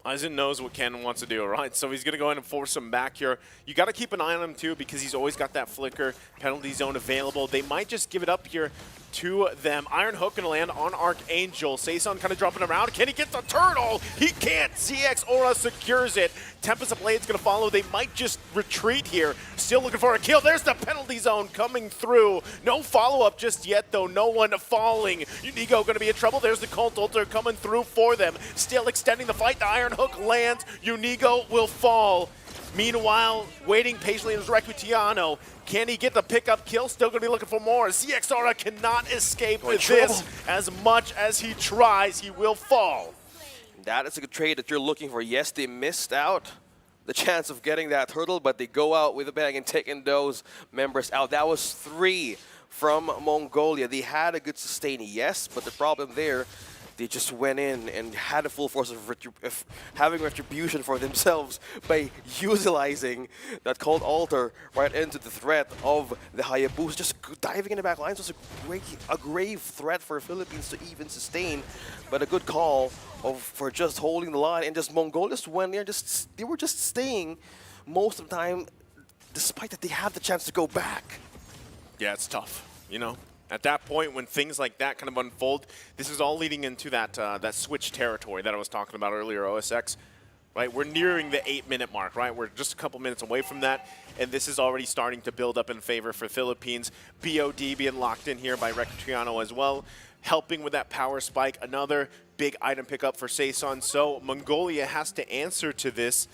Aizen knows what Ken wants to do, right? So he's going to go in and force him back here. You got to keep an eye on him, too, because he's always got that flicker penalty zone available. They might just give it up here to them. Iron Hook going to land on Archangel. Saison kind of dropping around. Can he get the turtle? He can't. ZX Aura secures it. Tempest of Blade's going to follow. They might just retreat here. Still looking for a kill. There's the penalty zone coming through. No follow-up just yet, though. No one falling. Unigo going to be in trouble. There's the Cult Altar coming through for them. Still extending the fight. The Iron Hook lands. Unigo will fall. Meanwhile, waiting patiently is Recutiano. Can he get the pickup kill? Still going to be looking for more. ZX Aura cannot escape with this. As much as he tries, he will fall. That is a good trade that you're looking for. Yes, they missed out the chance of getting that turtle, but they go out with a bang and taking those members out. That was 3 from Mongolia. They had a good sustain, yes, but the problem there, they just went in and had a full force of having retribution for themselves by utilizing that Cold Altar right into the threat of the Hayabusa. Just diving in the back lines was a grave threat for Philippines to even sustain, but a good call for just holding the line. And just Mongolia just went there, they were just staying most of the time, despite that they had the chance to go back. Yeah, it's tough, At that point, when things like that kind of unfold, this is all leading into that switch territory that I was talking about earlier, OSX, right? We're nearing the 8-minute mark, right? We're just a couple minutes away from that, and this is already starting to build up in favor for Philippines. BOD being locked in here by Recutiano as well, helping with that power spike. Another big item pickup for Saison. So Mongolia has to answer to this.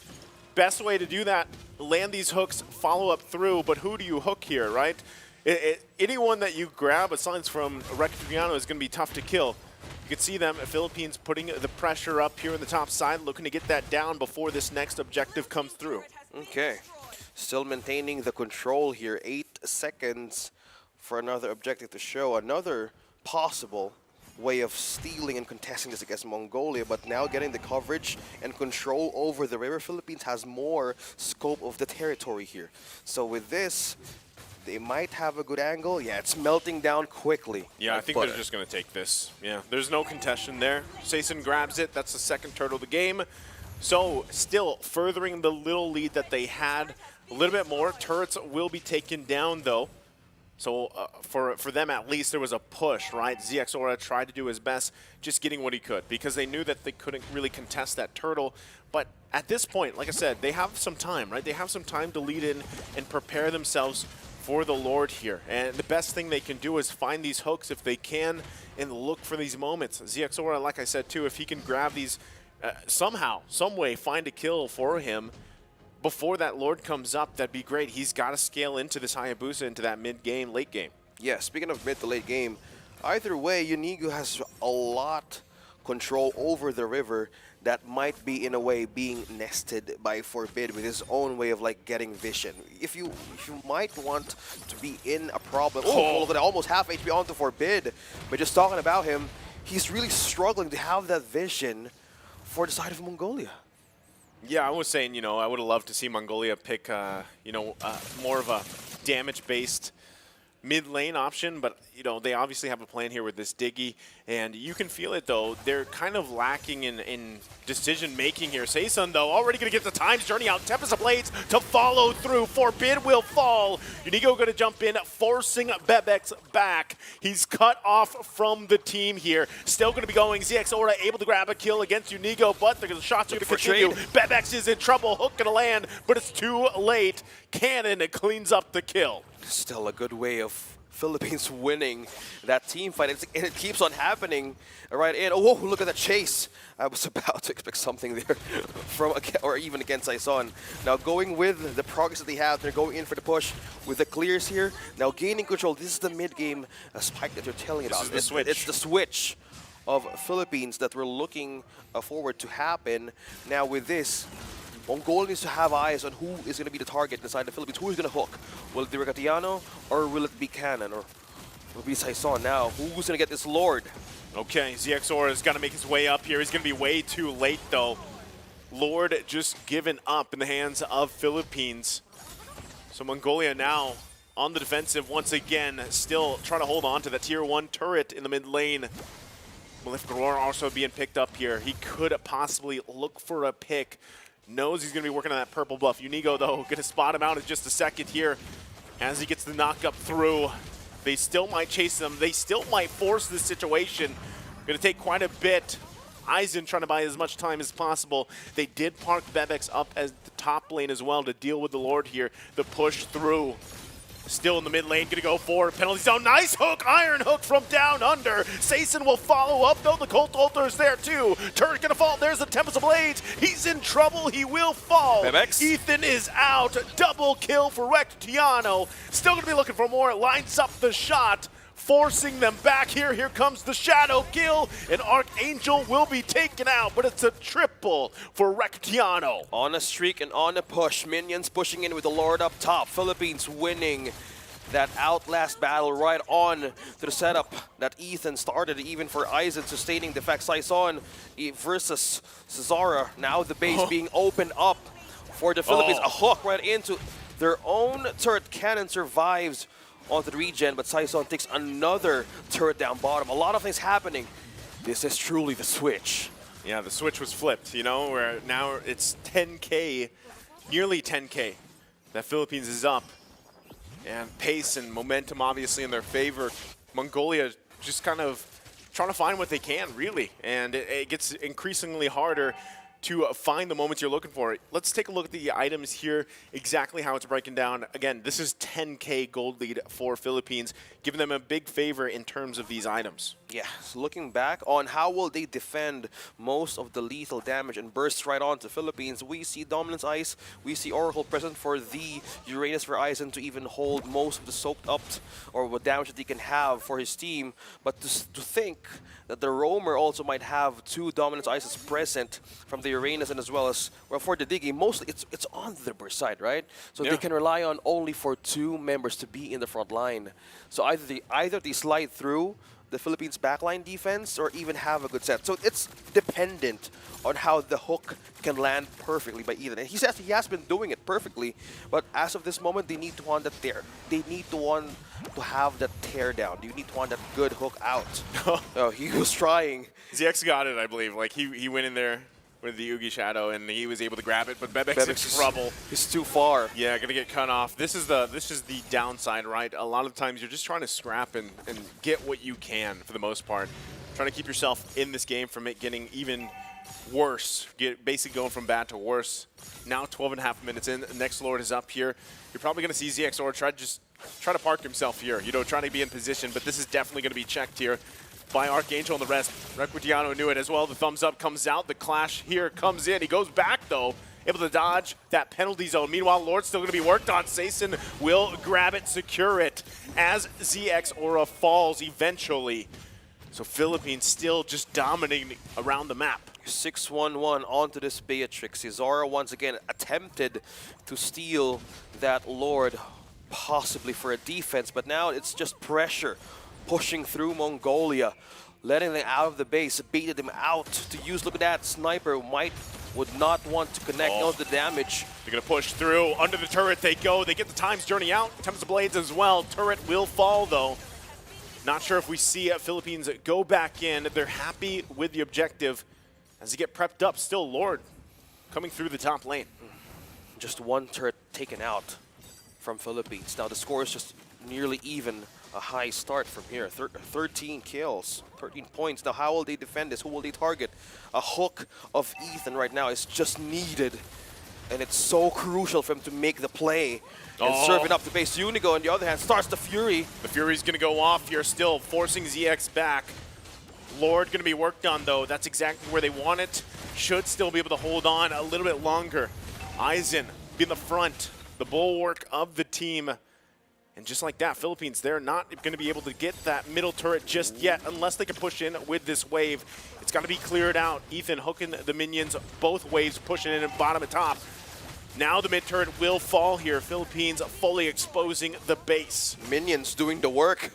Best way to do that, land these hooks, follow up through, but who do you hook here, right? Anyone that you grab, aside from Recutiano, is going to be tough to kill. You can see them, Philippines, putting the pressure up here on the top side, looking to get that down before this next objective comes through. Okay. Still maintaining the control here. 8 seconds for another objective to show. Another possible way of stealing and contesting this against Mongolia, but now getting the coverage and control over the river. Philippines has more scope of the territory here. So with this, they might have a good angle. Yeah, it's melting down quickly. Yeah, I think they're just going to take this. Yeah, there's no contention there. Saison grabs it. That's the second turtle of the game. So still furthering the little lead that they had a little bit more. Turrets will be taken down, though. So for them, at least, there was a push, right? ZX Aura tried to do his best, just getting what he could, because they knew that they couldn't really contest that turtle. But at this point, like I said, they have some time, right? They have some time to lead in and prepare themselves for the Lord here. And the best thing they can do is find these hooks if they can and look for these moments. ZX Aura, like I said, too, if he can grab these somehow, some way, find a kill for him before that Lord comes up, that'd be great. He's got to scale into this Hayabusa, into that mid-game, late game. Yeah, speaking of mid to late game, either way, Unigo has a lot control over the river that might be, in a way, being nested by Forbid with his own way of, like, getting vision. If you might want to be in a problem... Oh, look at that, almost half HP onto Forbid. But just talking about him, he's really struggling to have that vision for the side of Mongolia. Yeah, I was saying, I would have loved to see Mongolia pick, more of a damage-based mid lane option, but you know they obviously have a plan here with this Diggy, and you can feel it though. They're kind of lacking in decision making here. Saysun though already gonna get the times journey out. Tempest of Blades to follow through. Forbid will fall. Unigo gonna jump in, forcing Bebex back. He's cut off from the team here. Still gonna be going. ZX Aura able to grab a kill against Unigo, but the shots are gonna continue. Bebex is in trouble. Hook gonna land, but it's too late. Cannon cleans up the kill. Still a good way of Philippines winning that team fight, and it keeps on happening right in. Oh, look at that chase. I was about to expect something there from, or even against Saysun. Now going with the progress that they have, they're going in for the push with the clears here. Now gaining control. This is the mid-game spike that you're telling about. This is the switch. It's the switch of Philippines that we're looking forward to happen. Now with this, Mongolia needs to have eyes on who is going to be the target inside the Philippines. Who is going to hook? Will it be Recatiano or will it be Cannon or will it be Saysun? Now, who's going to get this Lord? Okay, ZX Aura is going to make his way up here. He's going to be way too late though. Lord just given up in the hands of Philippines. So Mongolia now on the defensive once again, still trying to hold on to that tier 1 turret in the mid lane. Malif Garor also being picked up here. He could possibly look for a pick. Knows he's going to be working on that purple buff. Unigo, though, going to spot him out in just a second here as he gets the knock up through. They still might chase him. They still might force this situation. Going to take quite a bit. Aizen trying to buy as much time as possible. They did park Bebex up as the top lane as well to deal with the Lord here. The push through. Still in the mid lane, gonna go for penalty zone. Nice hook, iron hook from down under. Saysun will follow up, though the Colt Ulter is there too. Turret gonna fall, there's the Tempest of Blades. He's in trouble, he will fall. Bebex. Ethan is out, double kill for Rectiano. Still gonna be looking for more, lines up the shot. Forcing them back here. Here comes the shadow kill, and Archangel will be taken out, but it's a triple for Rectiano. On a streak and on a push. Minions pushing in with the Lord up top. Philippines winning that outlast battle right on to the setup that Ethan started, even for Aizen sustaining the fact Saysun versus Cesara. Now the base being opened up for the Philippines. A hook right into their own turret. Cannon survives onto the regen, but Saysun takes another turret down bottom. A lot of things happening. This is truly the switch. Yeah, the switch was flipped, you know, where now it's 10K, nearly 10K. That Philippines is up. And pace and momentum obviously in their favor. Mongolia just kind of trying to find what they can, really. And it gets increasingly harder to find the moments you're looking for. Let's take a look at the items here, exactly how it's breaking down. Again, this is 10K gold lead for Philippines, giving them a big favor in terms of these items. Yeah, so looking back on how will they defend most of the lethal damage and bursts right on to Philippines, we see Dominance Ice, we see Oracle present for the Uranus for Aizen to even hold most of the soaked up or what damage that he can have for his team. But to think that the Roamer also might have 2 Dominance Ices present from the Uranus and as well as, well, for the Diggy, mostly it's on the burst side, right? So they can rely on only for 2 members to be in the front line. So either they slide through the Philippines backline defense or even have a good set. So it's dependent on how the hook can land perfectly by Ethan. And he says he has been doing it perfectly, but as of this moment, they need to want that tear. They need to want to have that tear down. You need to want that good hook out. Oh, he was trying. ZX got it, I believe. Like he went in there with the Oogie Shadow and he was able to grab it, but Bebex in trouble. He's too far. Yeah, gonna get cut off. This is the downside, right? A lot of times you're just trying to scrap and get what you can for the most part. Trying to keep yourself in this game from it getting even worse. Basically going from bad to worse. Now 12.5 minutes in, the next Lord is up here. You're probably gonna see ZX Aura try to park himself here, you know, trying to be in position, but this is definitely gonna be checked here by Archangel and the rest. Rectiano knew it as well. The thumbs up comes out. The clash here comes in. He goes back, though, able to dodge that penalty zone. Meanwhile, Lord's still going to be worked on. Saysun will grab it, secure it, as ZX Aura falls eventually. So Philippines still just dominating around the map. 6-1-1 onto this Beatrix. Cesara once again attempted to steal that Lord, possibly for a defense, but now it's just pressure. Pushing through Mongolia, letting them out of the base, baited them out to use. Look at that, sniper might would not want to connect all the damage. They're going to push through. Under the turret they go. They get the Time's Journey out. Tempest of Blades as well. Turret will fall, though. Not sure if we see Philippines go back in. They're happy with the objective as they get prepped up. Still Lord coming through the top lane. Just one turret taken out from Philippines. Now the score is just nearly even. A high start from here. 13 kills, 13 points. Now how will they defend this? Who will they target? A hook of Ethan right now is just needed. And it's so crucial for him to make the play. And serving up the base. Unigo, on the other hand, starts the Fury. The Fury's going to go off here still, forcing ZX back. Lord going to be worked on, though. That's exactly where they want it. Should still be able to hold on a little bit longer. Aizen be in the front, the bulwark of the team. And just like that, Philippines, they're not going to be able to get that middle turret just yet unless they can push in with this wave. It's got to be cleared out. Ethan hooking the minions, both waves pushing in and bottom and top. Now the mid turret will fall here. Philippines fully exposing the base. Minions doing the work.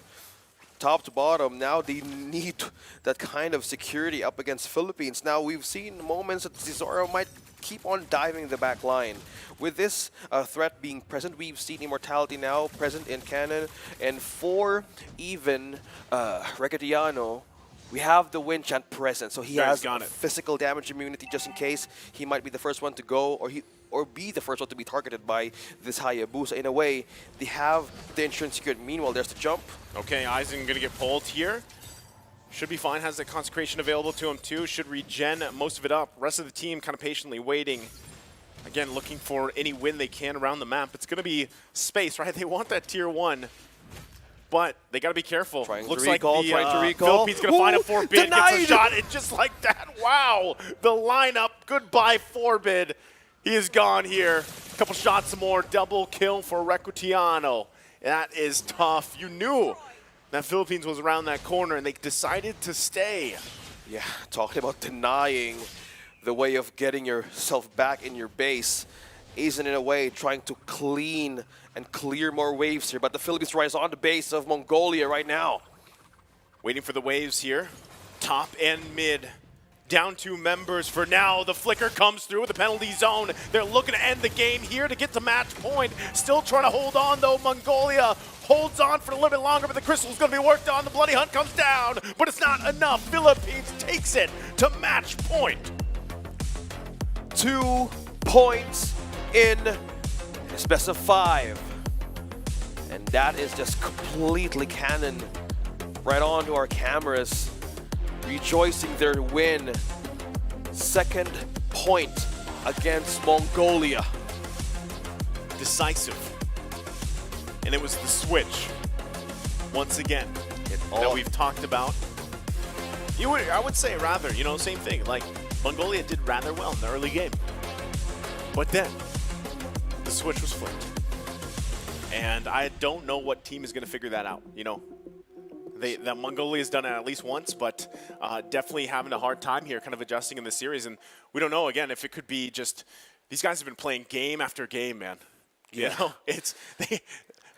Top to bottom, now they need that kind of security up against Philippines. Now we've seen moments that Zizora might keep on diving the back line. With this threat being present, we've seen Immortality now present in Cannon. And for even Recatiano, we have the Winchant present. So he has physical damage immunity just in case he might be the first one to go or be the first one to be targeted by this Hayabusa. In a way, they have the insurance secured. Meanwhile, there's the jump. Okay, Aizen going to get pulled here. Should be fine, has the consecration available to him too. Should regen most of it up. Rest of the team kind of patiently waiting. Again, looking for any win they can around the map. It's going to be space, right? They want that tier 1. But they got to be careful. Looks like the Philippines going to find a Forbid, gets a shot, and just like that, wow! The lineup, goodbye Forbid. He is gone here. A couple shots more, double kill for Recutiano. That is tough. You knew that Philippines was around that corner, and they decided to stay. Yeah, talking about denying the way of getting yourself back in your base. Aizen, in a way, trying to clean and clear more waves here, but the Philippines rise on the base of Mongolia right now. Waiting for the waves here. Top and mid. Down 2 members for now. The flicker comes through with the penalty zone. They're looking to end the game here to get to match point. Still trying to hold on, though. Mongolia holds on for a little bit longer, but the crystal's going to be worked on. The Bloody Hunt comes down, but it's not enough. Philippines takes it to match point. 2 points in this best of 5. And that is just completely Cannon right onto our cameras, rejoicing their win. 2nd point against Mongolia. Decisive. And it was the switch, once again, that we've talked about. I would say rather, same thing. Like, Mongolia did rather well in the early game. But then, the switch was flipped. And I don't know what team is going to figure that out, That Mongolia has done it at least once, but definitely having a hard time here, kind of adjusting in the series. And we don't know, again, if it could be just these guys have been playing game after game, man. Yeah.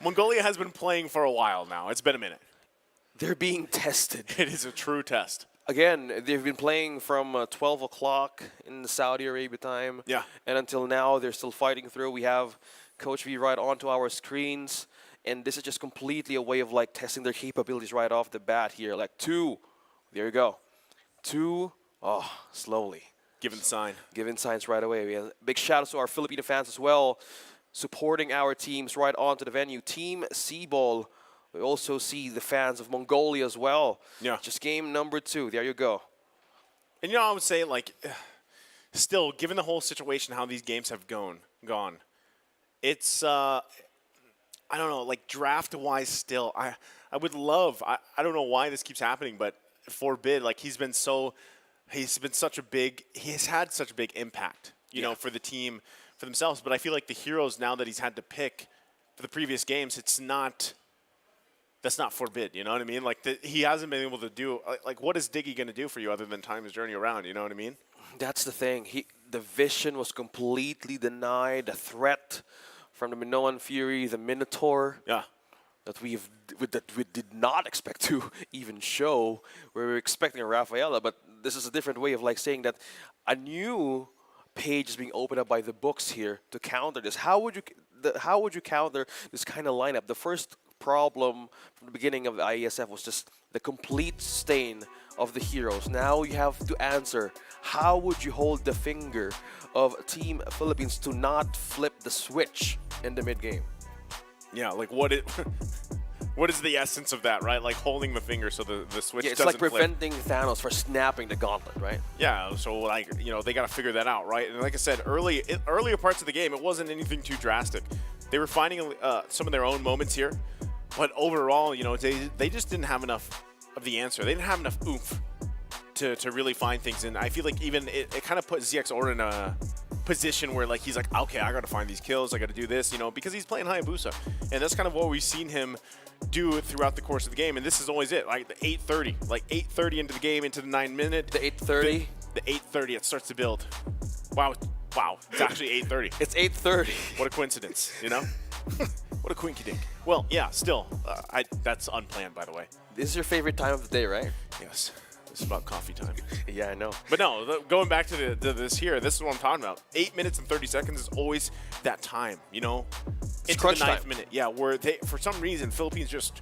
Mongolia has been playing for a while now. It's been a minute. They're being tested. It is a true test. Again, they've been playing from 12 o'clock in the Saudi Arabia time. Yeah. And until now, they're still fighting through. We have Coach V right onto our screens. And this is just completely a way of like testing their capabilities right off the bat here. Like 2, there you go. 2, slowly. Giving the sign. Giving signs right away. We have big shout out to our Filipino fans as well, supporting our teams right onto the venue. Team Seaball. We also see the fans of Mongolia as well. Yeah. Just game number 2. There you go. And I would say, like, still, given the whole situation, how these games have gone, it's, I don't know, like, draft-wise still, I would love, I don't know why this keeps happening, but Forbid, like, he's had such a big impact, you know, for the team, for themselves. But I feel like the heroes, now that he's had to pick for the previous games, that's not Forbid, you know what I mean? Like, he hasn't been able to do, like, what is Diggy going to do for you other than Time's Journey around, you know what I mean? That's the thing. The vision was completely denied. The threat from the Minoan Fury, the Minotaur, that we did not expect to even show. We were expecting a Rafaela, but this is a different way of like saying that a new page is being opened up by the books here to counter this. How would you counter this kind of lineup? The first problem from the beginning of the IESF was just the complete stain of the heroes. Now you have to answer, how would you hold the finger of Team Philippines to not flip the switch in the mid game? Yeah, like what is the essence of that, right? Like holding the finger so the switch Yeah, it's doesn't like flip. preventing Thanos for snapping the gauntlet, right? Yeah, so like, you know, they got to figure that out, right? And like I said, earlier parts of the game, it wasn't anything too drastic. They were finding some of their own moments here, but overall, you know, they just didn't have enough of the answer. They didn't have enough oomph to really find things. And I feel like even it kind of put ZX Order in a position where like he's like, okay, I got to find these kills, I got to do this, you know, because he's playing Hayabusa. And that's kind of what we've seen him do throughout the course of the game. And this is always it, like the 8:30, like 8:30 into the game, into the 9-minute. The 8:30? The 8:30, it starts to build. Wow, it's actually 8:30. It's 8:30. What a coincidence, you know? What a quinky dink. Well, yeah, still, that's unplanned, by the way. This is your favorite time of the day, right? Yes, it's about coffee time. Yeah, I know. But no, going back to this here, this is what I'm talking about. 8 minutes and 30 seconds is always that time, you know? Into crunch the ninth time. minute, yeah, where for some reason, Philippines just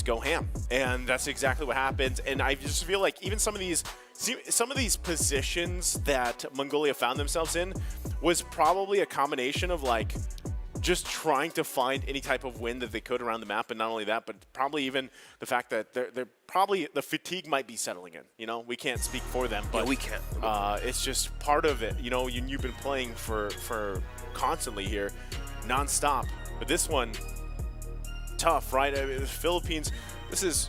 go ham. And that's exactly what happens. And I just feel like even some of these positions that Mongolia found themselves in was probably a combination of like just trying to find any type of win that they could around the map, and not only that, but probably even the fact that they're probably the fatigue might be settling in. You know, we can't speak for them, but yeah, we can't. It's just part of it. You know, you've been playing for constantly here, nonstop. But this one, tough, right? I mean, the Philippines. This is.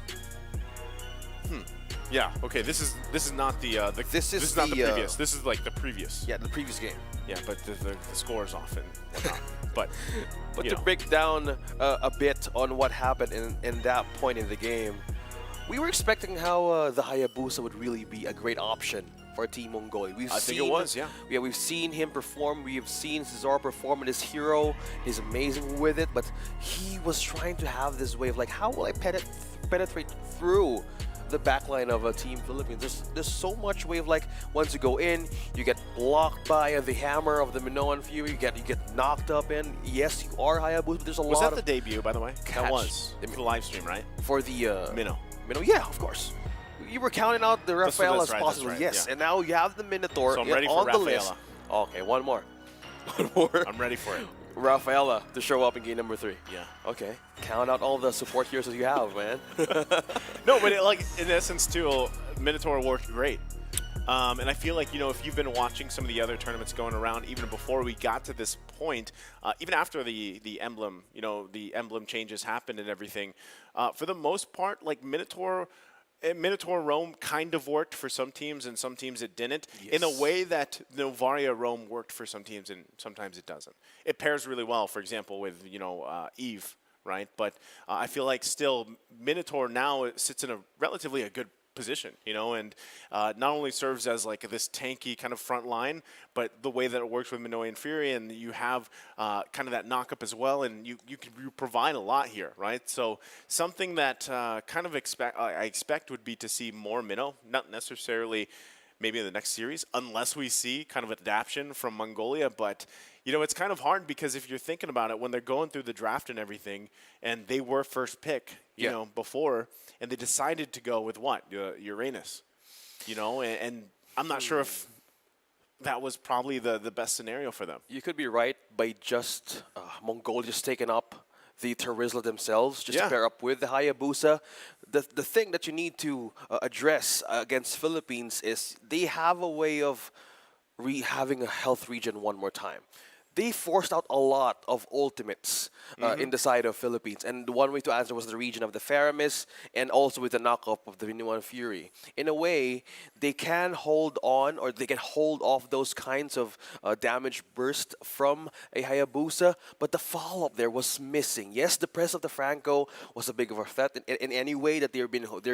Yeah. Okay. This is not the. This is not the previous. This is like the previous. Yeah, the previous game. Yeah, but the score is off and whatnot. But to break down a bit on what happened in that point in the game, we were expecting how the Hayabusa would really be a great option for Team Mongolia. I think it was, yeah. Yeah, we've seen him perform. We have seen Cesar perform with his hero. He's amazing with it, but he was trying to have this way of like, how will I penetrate through the backline of a Team Philippines? There's so much way of like, once you go in, you get blocked by the hammer of the Minoan Fury, you get knocked up in. Yes, you are Hayabusa, but there's a lot Was of... that the debut, by the way? Catch. That was. The live stream, right? For the... Minnow. Yeah, of course. You were counting out the Raphael as right, possible, right, yes. yeah. And now you have the Minotaur So I'm ready on for the Raphaela. list. Okay, one more. One more. I'm ready for it. Rafaela to show up in game number 3. Yeah. Okay. Count out all the support heroes that you have, man. No, but like in essence too, Minotaur worked great. And I feel like, you know, if you've been watching some of the other tournaments going around, even before we got to this point, even after the emblem, you know, the emblem changes happened and everything, for the most part, like Minotaur Rome kind of worked for some teams, and some teams it didn't. Yes. In a way that Novaria Rome worked for some teams, and sometimes it doesn't. It pairs really well, for example, with, you know, Eve, right? But I feel like still Minotaur now sits in a relatively a good position, you know, and not only serves as like this tanky kind of front line, but the way that it works with Minoan Fury, and you have kind of that knock-up as well, and you provide a lot here, right? So something that kind of I expect would be to see more Minnow, not necessarily maybe in the next series, unless we see kind of adaptation from Mongolia. But, you know, it's kind of hard because if you're thinking about it, when they're going through the draft and everything, and they were first pick, you know, before, and they decided to go with what? Uranus, you know, and I'm not sure if that was probably the best scenario for them. You could be right by just Mongolia just taking up the Terizla themselves, just to pair up with the Hayabusa. The thing that you need to address against Philippines is they have a way of having a health regen one more time. They forced out a lot of ultimates in the side of Philippines. And the one way to answer was the region of the Faramis, and also with the knockup of the Minoan Fury. In a way, they can hold on, or they can hold off those kinds of damage burst from a Hayabusa, but the follow-up there was missing. Yes, the press of the Franco was a big of a threat in any way that they're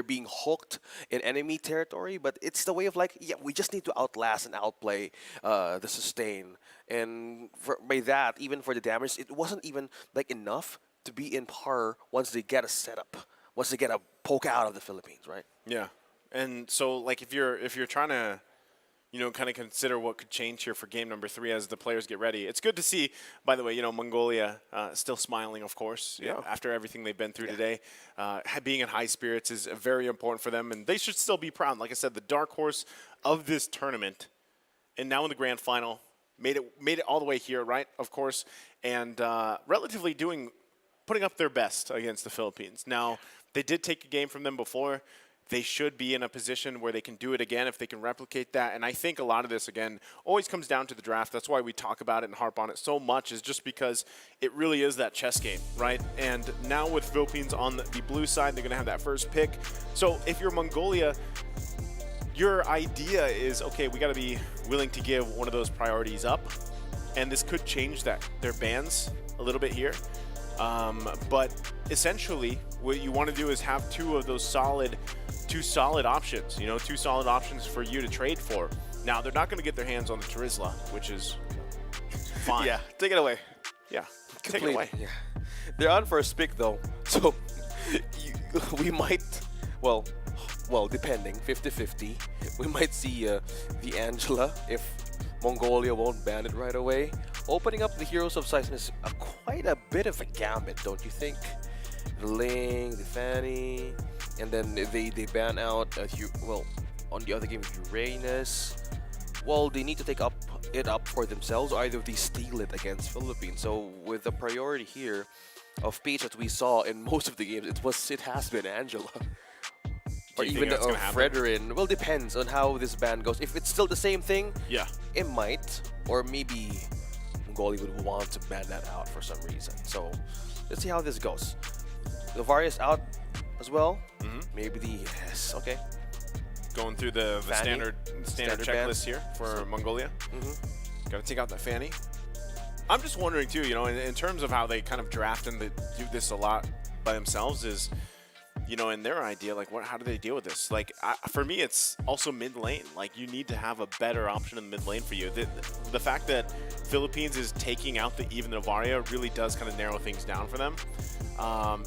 being hooked in enemy territory, but it's the way of like, yeah, we just need to outlast and outplay the sustain. And by that, even for the damage, it wasn't even like enough to be in par once they get a setup, once they get a poke out of the Philippines, right? Yeah, and so like if you're trying to you know, kind of consider what could change here for game number 3 as the players get ready. It's good to see, by the way, you know, Mongolia still smiling, of course, you know, after everything they've been through today. Being in high spirits is very important for them, and they should still be proud. Like I said, the dark horse of this tournament, and now in the grand final, made it all the way here, right? Of course, and relatively putting up their best against the Philippines. Now, they did take a game from them before. They should be in a position where they can do it again if they can replicate that. And I think a lot of this, again, always comes down to the draft. That's why we talk about it and harp on it so much, is just because it really is that chess game, right? And now with Philippines on the blue side, they're going to have that first pick. So if you're Mongolia, your idea is, okay, we got to be willing to give one of those priorities up. And this could change their bans a little bit here. But essentially, what you want to do is have two solid options, you know, two solid options for you to trade for. Now, they're not going to get their hands on the Turisla, which is fine. Yeah, take it away. Yeah, Completely. take it away. Yeah. They're on first pick, though. So we might, well, depending, 50-50, we might see the Angela if Mongolia won't ban it right away. Opening up the Heroes of Sizen is quite a bit of a gambit, don't you think? The Ling, the Fanny, and then they ban out, on the other game, Uranus. Well, they need to take it up for themselves, or either they steal it against Philippines. So with the priority here of Peach that we saw in most of the games, it has been Angela. Or even Fredrin. Well, depends on how this ban goes. If it's still the same thing, yeah, it might. Or maybe Mongolia would want to ban that out for some reason. So let's see how this goes. The Varius out as well. Maybe yes, okay. Going through the standard checklist here for Mongolia. Got to take out that Fanny. I'm just wondering too, you know, in terms of how they kind of draft and they do this a lot by themselves, is, you know, in their idea, like, how do they deal with this? Like, for me, it's also mid lane. Like, you need to have a better option in the mid lane for you. The fact that Philippines is taking out even the Varia really does kind of narrow things down for them.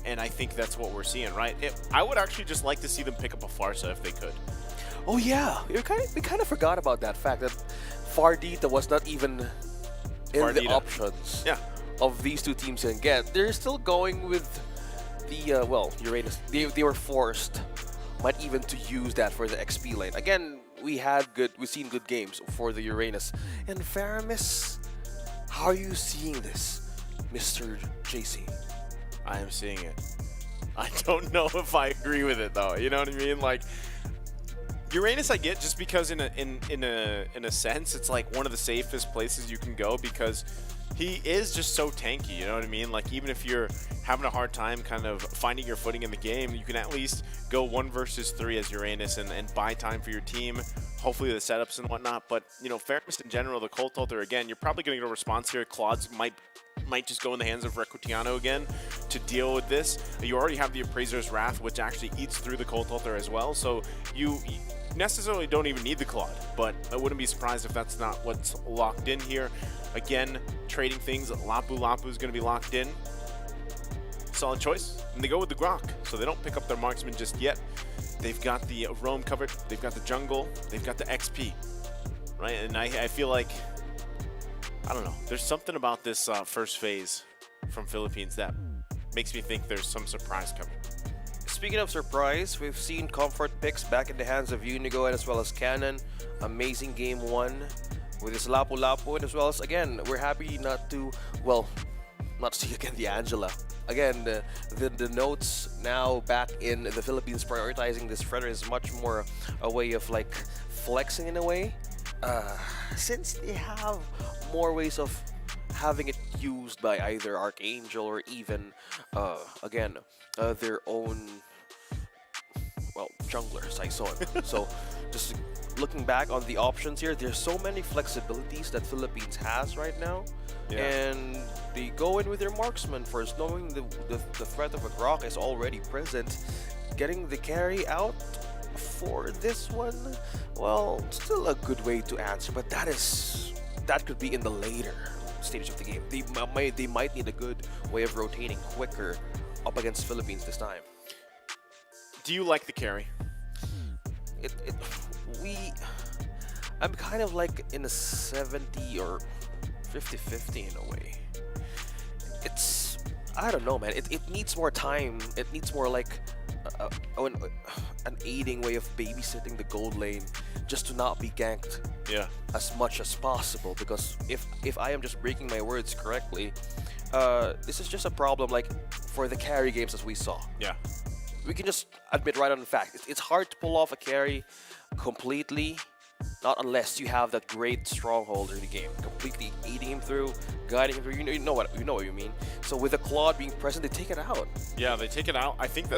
And I think that's what we're seeing, right? I would actually just like to see them pick up a Farsa if they could. Oh yeah, we kind of forgot about that fact that Fardita was not even in the options of these two teams can get. They're still going with the Uranus. They were forced, might even to use that for the XP lane. Again, we've seen good games for the Uranus. And Faramis, how are you seeing this, Mr. JC? I am seeing it. I don't know if I agree with it though. You know what I mean? Like, Uranus I get just because in a sense it's like one of the safest places you can go, because he is just so tanky, you know what I mean? Like, even if you're having a hard time kind of finding your footing in the game, you can at least go 1 versus 3 as Uranus and buy time for your team, hopefully the setups and whatnot. But, you know, Fairness in general, the Cold Altar, again, you're probably going to get a response here. Claude's might just go in the hands of Recutiano again to deal with this. You already have the Appraiser's Wrath, which actually eats through the Cold Altar as well, so you necessarily don't even need the Claude, but I wouldn't be surprised if that's not what's locked in here. Again, trading things, Lapu is going to be locked in. Solid choice. And they go with the Grok, so they don't pick up their marksman just yet. They've got the roam covered, they've got the jungle, they've got the XP, right? And I feel like, I don't know, there's something about this first phase from Philippines that makes me think there's some surprise coming. Speaking of surprise, we've seen comfort picks back in the hands of Unigo and as well as Cannon. Amazing game 1 with his Lapu and as well as, again, we're happy not to see again the Angela. Again, the notes now back in the Philippines prioritizing this Fredder is much more a way of like flexing in a way. Since they have more ways of having it used by either Archangel or even, their own, junglers, I saw it. So, just looking back on the options here, there's so many flexibilities that Philippines has right now. Yeah. And they go in with their marksman first, knowing the threat of a Grok is already present. Getting the carry out for this one, well, still a good way to answer, but that could be in the later stage of the game. They might need a good way of rotating quicker up against Philippines this time. Do you like the carry? I'm kind of like in a 70 or 50-50 in a way. It's, I don't know, man. It needs more time. It needs more like an aiding way of babysitting the gold lane just to not be ganked as much as possible. Because if I am just breaking my words correctly, this is just a problem like for the carry games as we saw. Yeah. We can just admit right on the fact. It's hard to pull off a carry completely, not unless you have that great stronghold in the game, completely eating him through, guiding him through. You know what you mean. So with the Claude being present, they take it out. Yeah, they take it out. I think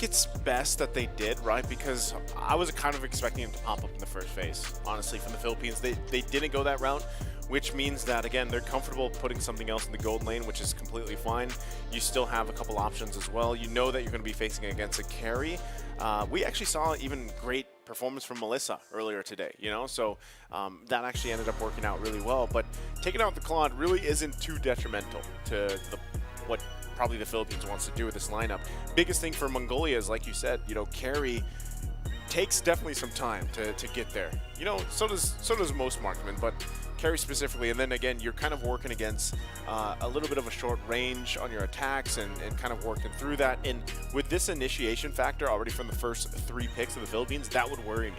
it's best that they did, right? Because I was kind of expecting him to pop up in the first phase. Honestly, from the Philippines, they didn't go that route, which means that, again, they're comfortable putting something else in the gold lane, which is completely fine. You still have a couple options as well. You know that you're going to be facing against a carry. We actually saw even great performance from Melissa earlier today, you know, so that actually ended up working out really well. But taking out the Claude really isn't too detrimental to what probably the Philippines wants to do with this lineup. Biggest thing for Mongolia is, like you said, you know, carry takes definitely some time to get there. You know, so does most marksmen, but carry specifically. And then again, you're kind of working against a little bit of a short range on your attacks and kind of working through that. And with this initiation factor already from the first 3 picks of the Philippines, that would worry me.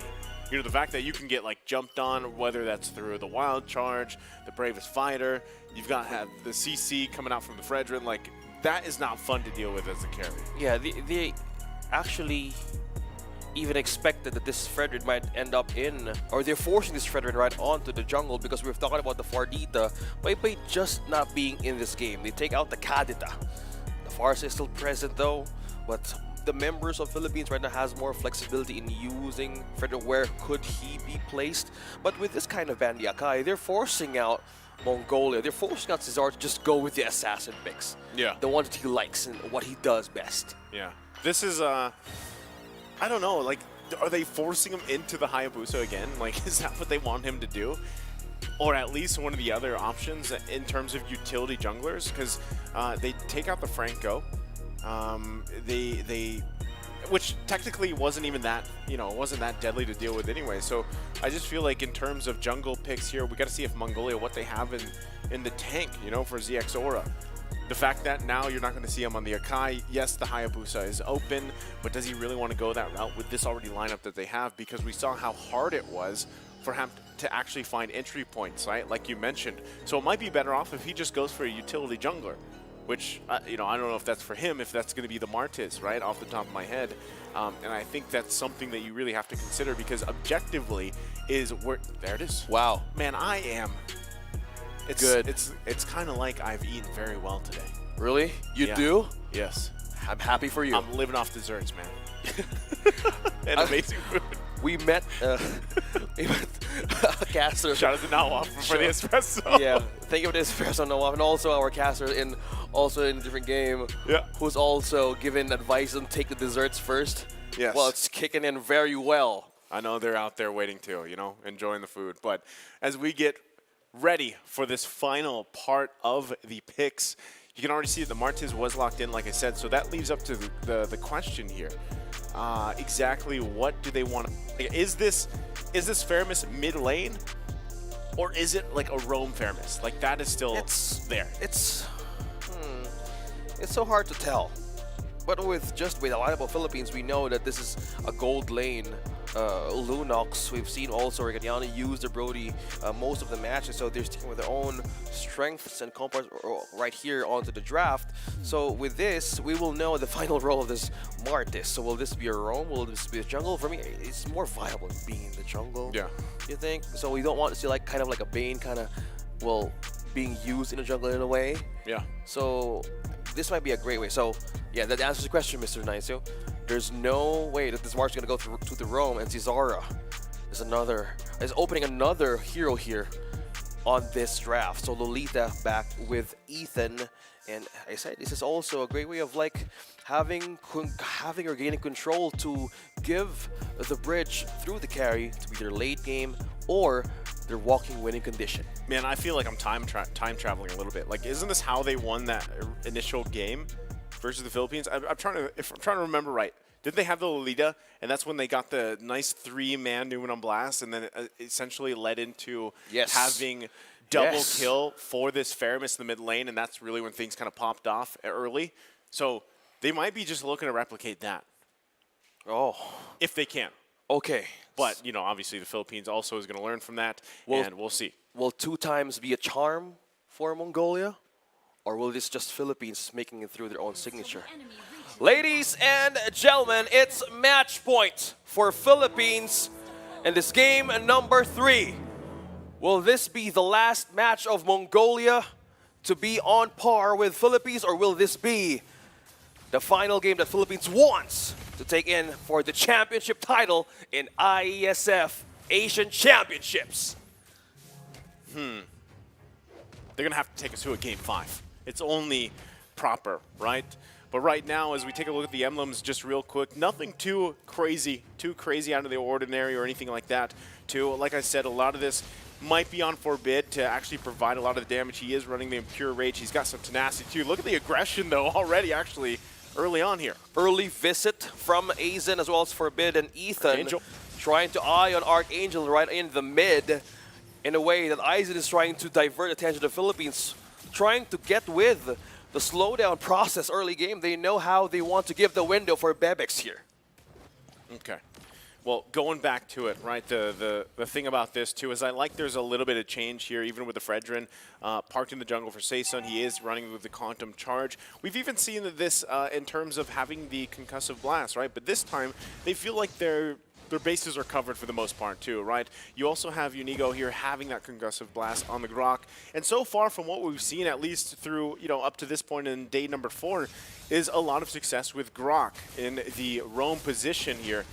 You know, the fact that you can get like jumped on, whether that's through the Wild Charge, the Bravest Fighter, you've got the CC coming out from the Fredrin, like that is not fun to deal with as a carry. Yeah, they actually even expected that this Fredrin might end up in, or they're forcing this Fredrin right onto the jungle because we've talked about the Fardita by just not being in this game. They take out the Kadita. The Farsa is still present though, but the members of Philippines right now has more flexibility in using Fredrin where could he be placed. But with this kind of Bandi Akai, they're forcing out Mongolia. They're forcing out Cesar to just go with the assassin picks. Yeah. The ones that he likes and what he does best. Yeah. This is I don't know, like, are they forcing him into the Hayabusa again? Like, is that what they want him to do? Or at least one of the other options in terms of utility junglers? Because they take out the Franco. Which technically wasn't even that, you know, wasn't that deadly to deal with anyway. So I just feel like in terms of jungle picks here, we got to see if Mongolia, what they have in the tank, you know, for ZX Aura. The fact that now you're not going to see him on the Akai, yes, the Hayabusa is open, but does he really want to go that route with this already lineup that they have? Because we saw how hard it was for him to actually find entry points, right? Like you mentioned. So it might be better off if he just goes for a utility jungler, which, you know, I don't know if that's for him, if that's going to be the Martis, right, off the top of my head. And I think that's something that you really have to consider because objectively is where, there it is. Wow. Man, I am. It's good. It's kind of like I've eaten very well today. Really? You do? Yes. I'm happy for you. I'm living off desserts, man. And amazing food. We met a caster. Shout out to Nawaf for the espresso. Yeah, thank you for the espresso, Nawaf, and also our caster in a different game. Yeah. Who's also given advice on take the desserts first. Yes. Well, it's kicking in very well. I know they're out there waiting too, you know, enjoying the food. But as we get ready for this final part of the picks, you can already see that the Martiz was locked in, like I said. So that leaves up to the question here. Exactly what do they want? Is this Faramis mid lane, or is it like a roam Faramis? Like that is still there. It's so hard to tell. But with a lineup of Philippines, we know that this is a gold lane. Lunox, we've seen also Regaliana use the Brody most of the matches, so they're sticking with their own strengths and comparts right here onto the draft. So with this, we will know the final role of this Martis. So will this be a roam? Will this be a jungle? For me, it's more viable being in the jungle. Yeah. You think? So we don't want to see like kind of like a Bane kind of, well, being used in a jungle in a way. Yeah. So this might be a great way. So yeah, that answers the question, Mr. Nicio. There's no way that this March is going to go to the Rome, and Cesara is opening another hero here on this draft. So Lolita back with Ethan, and I said this is also a great way of like having or gaining control to give the bridge through the carry to be their late game or their walking winning condition. Man, I feel like I'm time traveling a little bit. Like, isn't this how they won that initial game versus the Philippines. I'm trying to remember right. Did they have the Lolita, and that's when they got the nice 3-man Newman on Blast, and then it essentially led into having double kill for this Faramis in the mid lane, and that's really when things kind of popped off early. So they might be just looking to replicate that. Oh. If they can. Okay. But, you know, obviously the Philippines also is going to learn from that, and we'll see. Will 2 times be a charm for Mongolia? Or will this just Philippines making it through their own signature? Ladies and gentlemen, it's match point for Philippines in this game number 3. Will this be the last match of Mongolia to be on par with Philippines, or will this be the final game that Philippines wants to take in for the championship title in IESF Asian Championships? They're going to have to take us to a game 5. It's only proper, right? But right now, as we take a look at the emblems just real quick, nothing too crazy out of the ordinary or anything like that. Like I said, a lot of this might be on Forbid to actually provide a lot of the damage. He is running the Impure Rage. He's got some tenacity too. Look at the aggression though already actually early on here. Early visit from Aizen as well as Forbid and Ethan. Archangel. Trying to eye on Archangel right in the mid in a way that Aizen is trying to divert attention to the Philippines, trying to get with the slowdown process early game. They know how they want to give the window for Bebex here. Okay. Well, going back to it, right, the thing about this, too, is I like there's a little bit of change here, even with the Fredrin parked in the jungle for Saesun. He is running with the Quantum Charge. We've even seen this in terms of having the Concussive Blast, right? But this time, they feel like their bases are covered for the most part, too, right? You also have Unigo here having that Concussive Blast on the Grok. And so far, from what we've seen, at least through, you know, up to this point in day number 4, is a lot of success with Grok in the roam position here.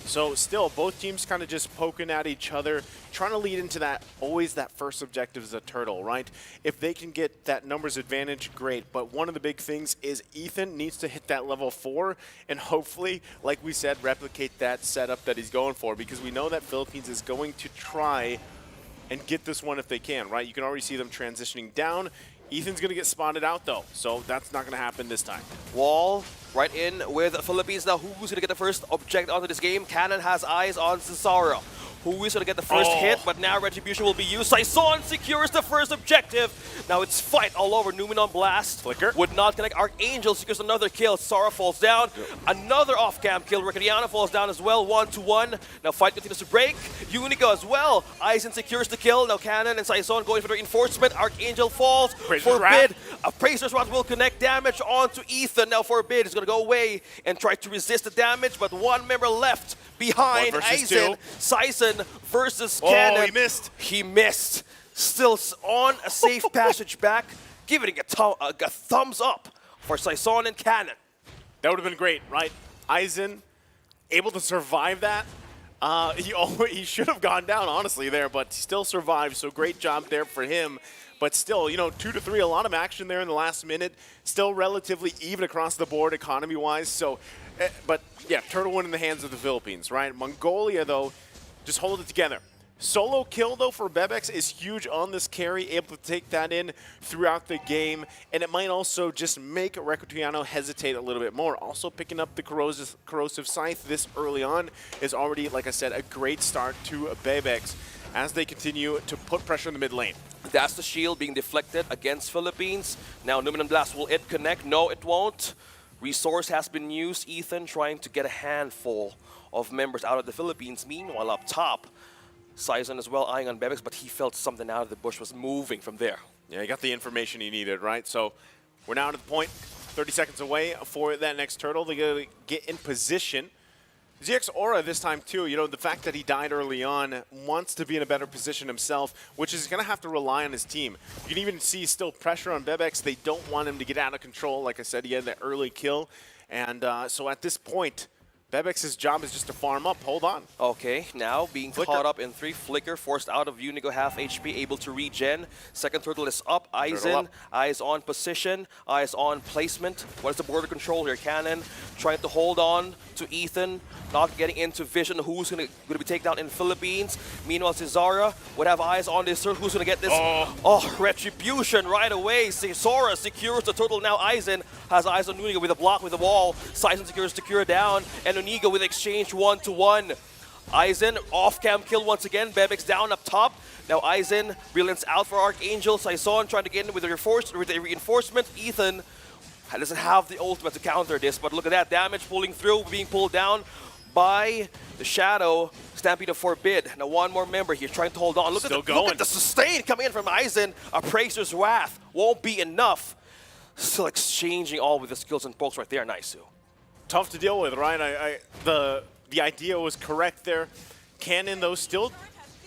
So still, both teams kind of just poking at each other, trying to lead into that, always that first objective is a turtle, right? If they can get that numbers advantage, great. But one of the big things is Ethan needs to hit that level 4 and hopefully, like we said, replicate that setup that he's going for, because we know that Philippines is going to try and get this one if they can, right? You can already see them transitioning down. Ethan's going to get spotted out, though, so that's not going to happen this time. Wall right in with the Philippines. Now, who's going to get the first object onto this game? Cannon has eyes on Cesaro. Who is going to get the first hit, but now Retribution will be used. Saesun secures the first objective. Now it's fight all over. Newman on Blast. Flicker. Would not connect. Archangel secures another kill. Sara falls down. Another off-cam kill. Ricadiana falls down as well. 1-1. Now fight continues to break. Unigo as well. Aizen secures the kill. Now Cannon and Saesun going for the reinforcement. Archangel falls. Forbid. Appraiser's Rod will connect damage onto Ethan. Now Forbid is going to go away and try to resist the damage, but one member left behind Aizen. Saesun versus Cannon. Oh, he missed. He missed. Still on a safe passage back, giving a thumbs up for Saesun and Cannon. That would have been great, right? Aizen able to survive that. He should have gone down, honestly, there, but still survived, so great job there for him. But still, you know, 2-3, a lot of action there in the last minute. Still relatively even across the board economy-wise. So, but yeah, turtle win in the hands of the Philippines, right? Mongolia, though, just hold it together. Solo kill, though, for Bebex is huge on this carry, able to take that in throughout the game, and it might also just make Ricadiana hesitate a little bit more. Also, picking up the corrosive Scythe this early on is already, like I said, a great start to Bebex as they continue to put pressure in the mid lane. That's the shield being deflected against Philippines. Now, Newman and Blast, will it connect? No, it won't. Resource has been used. Ethan trying to get a handful of members out of the Philippines. Meanwhile, up top, Saesun as well eyeing on Bebex, but he felt something out of the bush was moving from there. Yeah, he got the information he needed, right? So we're now to the point, 30 seconds away for that next turtle. They're going to get in position. ZX Aura this time too, you know, the fact that he died early on, wants to be in a better position himself, which is going to have to rely on his team. You can even see still pressure on Bebex. They don't want him to get out of control. Like I said, he had that early kill. And so at this point, Bebex's job is just to farm up. Hold on. Okay, now being caught up in 3. Flicker forced out of Unigo, half HP, able to regen. Second turtle is up. Aizen, eyes on position, eyes on placement. What is the border control here? Cannon trying to hold on to Ethan, not getting into vision who's gonna be taken down in Philippines. Meanwhile, Cesara would have eyes on this turtle. Who's gonna get this? Oh, retribution right away. Cesara secures the turtle. Now Aizen has eyes on Unigo with a block with the wall. Sizen secures Secure down, and Unigo with exchange 1-to-1. Aizen off-cam kill once again. Bebek's down up top. Now Aizen brilliance out for Archangel. Saison trying to get in with a reinforcement. Ethan doesn't have the ultimate to counter this, but look at that damage pulling through, being pulled down by the Shadow. Stampede of Forbid. Now one more member here trying to hold on. Look at the sustain coming in from Aizen. Appraiser's Wrath won't be enough. Still exchanging all with the skills and pokes right there. Nice. Tough to deal with, right? The idea was correct there. Cannon, though, still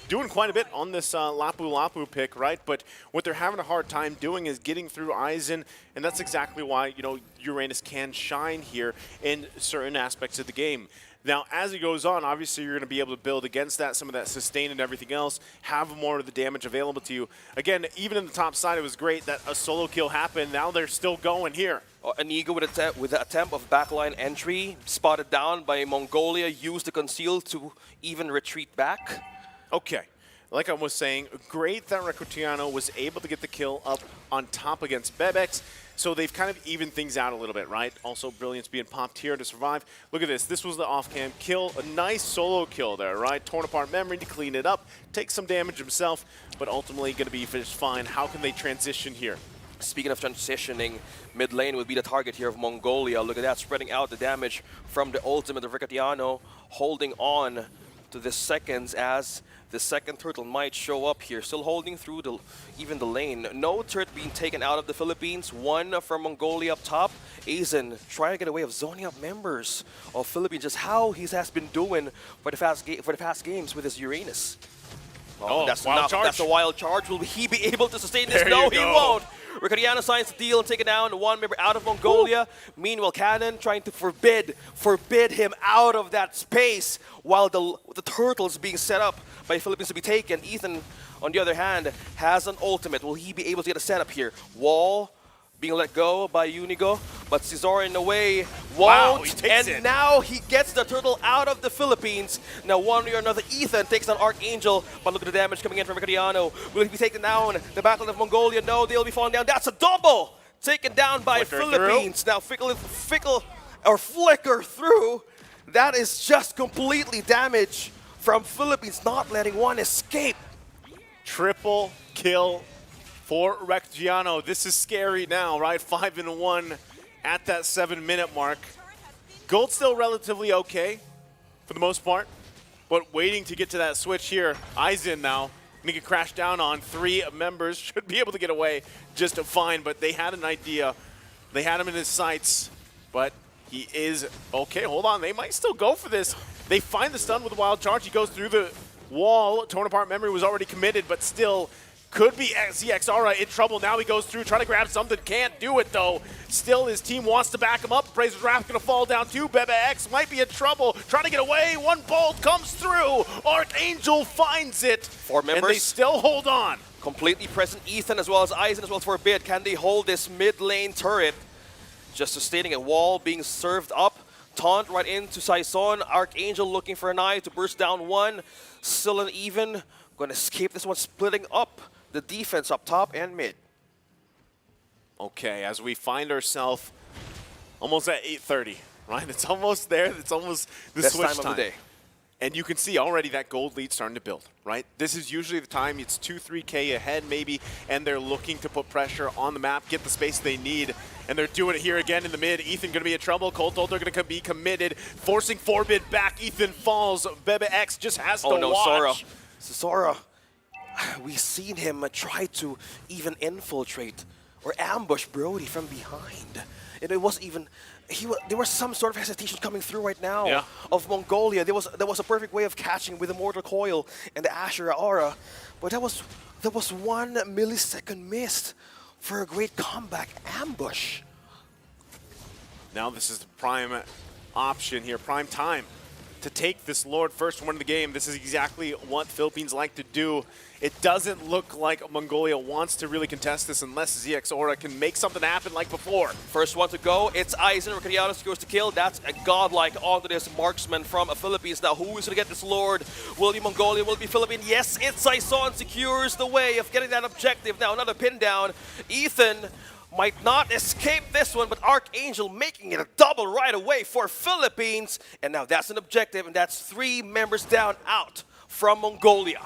doing quite a bit on this Lapu Lapu pick, right? But what they're having a hard time doing is getting through Aizen, and that's exactly why, you know, Uranus can shine here in certain aspects of the game. Now, as it goes on, obviously you're going to be able to build against that, some of that sustain and everything else, have more of the damage available to you. Again, even in the top side, it was great that a solo kill happened. Now they're still going here. Inigo with the attempt of backline entry, spotted down by Mongolia, used the conceal to even retreat back. Okay. Like I was saying, great that Recutiano was able to get the kill up on top against Bebex. So they've kind of evened things out a little bit, right? Also, Brilliance being popped here to survive. Look at this. This was the off-cam kill. A nice solo kill there, right? Torn apart memory to clean it up. Take some damage himself, but ultimately going to be just fine. How can they transition here? Speaking of transitioning, mid lane would be the target here of Mongolia. Look at that, spreading out the damage from the ultimate of Recutiano, holding on to the seconds as the second turtle might show up here. Still holding through even the lane. No turret being taken out of the Philippines. One from Mongolia up top. Aizen trying to get away of zoning up members of Philippines. Just how he has been doing for the past games with his Uranus. Oh, that's wild not, charge. That's a wild charge. Will he be able to sustain this? There No, you he go. won't. Recutiano signs the deal and take it down. One member out of Mongolia. Woo. Meanwhile, Cannon trying to forbid him out of that space while the turtles being set up by Philippines to be taken. Ethan, on the other hand, has an ultimate. Will he be able to get a setup here? Wall being let go by Unigo, but Cesar in the way won't. Wow, he takes and it. now he gets the turtle out of the Philippines. Now one way or another, Ethan takes down Archangel, but look at the damage coming in from Recutiano. Will he be taken down? The Battle of Mongolia, no, they'll be falling down. That's a double! Taken down by Philippines. Through. Now flicker through. That is just completely damage from Philippines, not letting one escape. Triple kill for Recutiano. This is scary now, right? 5-1 at that 7-minute mark. Gold's still relatively okay for the most part, but waiting to get to that switch here. Aizen now gonna get crashed down on. 3 members should be able to get away just fine, but they had an idea. They had him in his sights, but he is okay. Hold on, they might still go for this. They find the stun with a wild charge. He goes through the wall. Torn apart memory was already committed, but still could be ZXR in trouble. Now he goes through, trying to grab something. Can't do it, though. Still, his team wants to back him up. Appraiser's Wrath going to fall down, too. Bebe X might be in trouble. Trying to get away. One bolt comes through. Archangel finds it. 4 members. And they still hold on. Completely present Ethan as well as Aizen as well as Forbid. Can they hold this mid lane turret? Just sustaining a wall being served up. Taunt right into Saison. Archangel looking for an eye to burst down one. Still an even. Going to escape this one, splitting up the defense up top and mid. Okay, as we find ourselves almost at 8:30, right? It's almost there. It's almost the Best switch time of the day. And you can see already that gold lead starting to build, right? This is usually the time, it's 2-3K ahead maybe, and they're looking to put pressure on the map, get the space they need, and they're doing it here again in the mid. Ethan gonna be in trouble, Colt they're gonna be committed, forcing Forbid back. Ethan falls, Bebe X just has to watch. Sora, we've seen him try to even infiltrate or ambush Brody from behind. And it wasn't even, there was some sort of hesitation coming through right now of Mongolia. There was a perfect way of catching with the Mortal Coil and the Ashura Aura. But that was 1 millisecond missed for a great comeback ambush. Now this is the prime option here, prime time to take this Lord first one of the game. This is exactly what Philippines like to do. It doesn't look like Mongolia wants to really contest this unless ZX Aura can make something happen like before. First one to go, it's Aizen. Ricadiano secures the kill. That's a godlike onto this marksman from Philippines. Now, who is going to get this Lord? Will it be Mongolia? Will it be Philippines? Yes, it's Saison secures the way of getting that objective. Now, another pin down. Ethan might not escape this one, but Archangel making it a double right away for Philippines. And now that's an objective, and that's 3 members down out from Mongolia.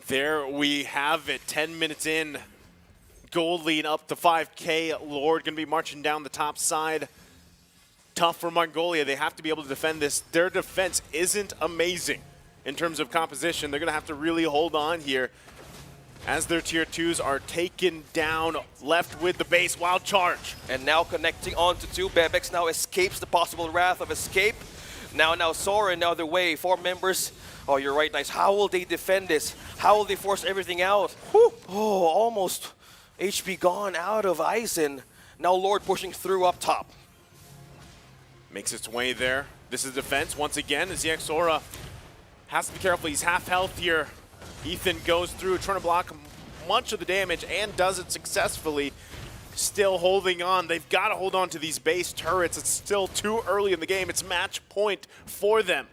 There we have it, 10 minutes in. Gold lead up to 5K. Lord going to be marching down the top side. Tough for Mongolia. They have to be able to defend this. Their defense isn't amazing in terms of composition. They're going to have to really hold on here as their tier 2s are taken down, left with the base wild charge. And now connecting onto 2. Bebex now escapes the possible wrath of escape. Now Sora in other way. 4 members. Oh, you're right, nice. How will they defend this? How will they force everything out? Whew. Oh, almost HP gone out of Aizen. Now Lord pushing through up top. Makes its way there. This is defense once again as ZX Aura has to be careful. He's half health here. Ethan goes through, trying to block much of the damage and does it successfully. Still holding on. They've got to hold on to these base turrets. It's still too early in the game. It's match point for them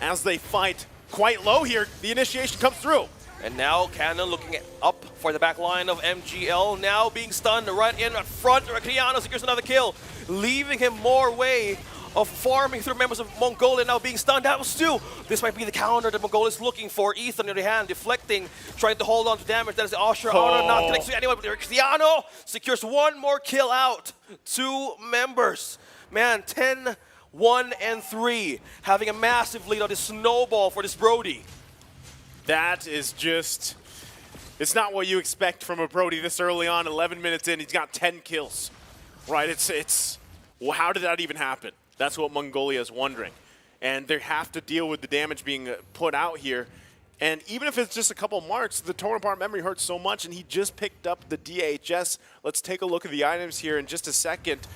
as they fight. Quite low here. The initiation comes through. And now Cannon looking up for the back line of MGL. Now being stunned right in front. Criano secures another kill, leaving him more way of farming through members of Mongolia. Now being stunned. That was 2. This might be the counter that Mongolia is looking for. Ethan on the other hand, deflecting, trying to hold on to damage. That is the Usher. Oh. Not connected to anyone, but Criano secures 1 more kill out. 2 members. Man, 10, 1, and 3. Having a massive lead on this snowball for this Brody. That is just, it's not what you expect from a Brody this early on. 11 minutes in, he's got 10 kills. Right, it's well, how did that even happen? That's what Mongolia is wondering. And they have to deal with the damage being put out here. And even if it's just a couple marks, the torn apart memory hurts so much, and he just picked up the DHS. Let's take a look at the items here in just a second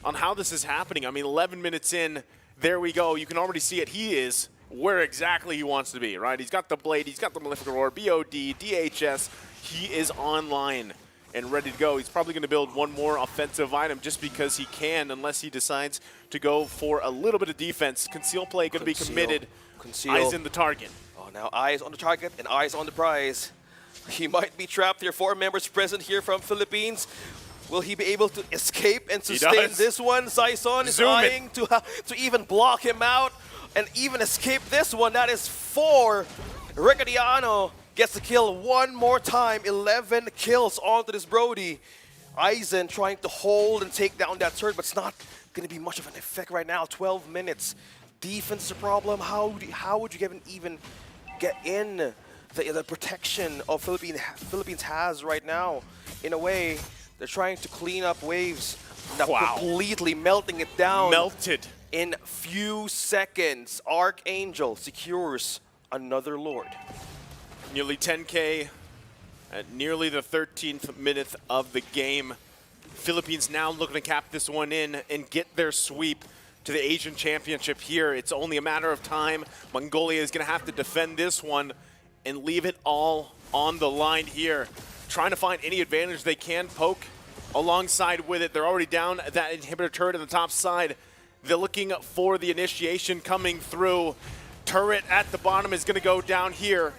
on how this is happening. I mean, 11 minutes in, there we go. You can already see it. He is where exactly he wants to be, right? He's got the Blade, he's got the Malefic Roar, BOD, DHS. He is online and ready to go. He's probably going to build 1 more offensive item just because he can, unless he decides to go for a little bit of defense. Conceal play going to be committed. Eyes in the target. Oh, now eyes on the target and eyes on the prize. He might be trapped here. 4 members present here from Philippines. Will he be able to escape and sustain this one? Saison is eyeing to even block him out and even escape this one. That is 4. Ricadiano gets the kill 1 more time. 11 kills onto this Brody. Aizen trying to hold and take down that turret, but it's not going to be much of an effect right now. 12 minutes. Defense is a problem. How would you even get in the protection of Philippines has right now? In a way, they're trying to clean up waves. Now completely melting it down. Melted. In few seconds, Archangel secures another Lord. Nearly 10K at nearly the 13th minute of the game. Philippines now looking to cap this one in and get their sweep to the Asian Championship here. It's only a matter of time. Mongolia is going to have to defend this one and leave it all on the line here. Trying to find any advantage they can poke alongside with it. They're already down that inhibitor turret on the top side. They're looking for the initiation coming through. Turret at the bottom is going to go down here.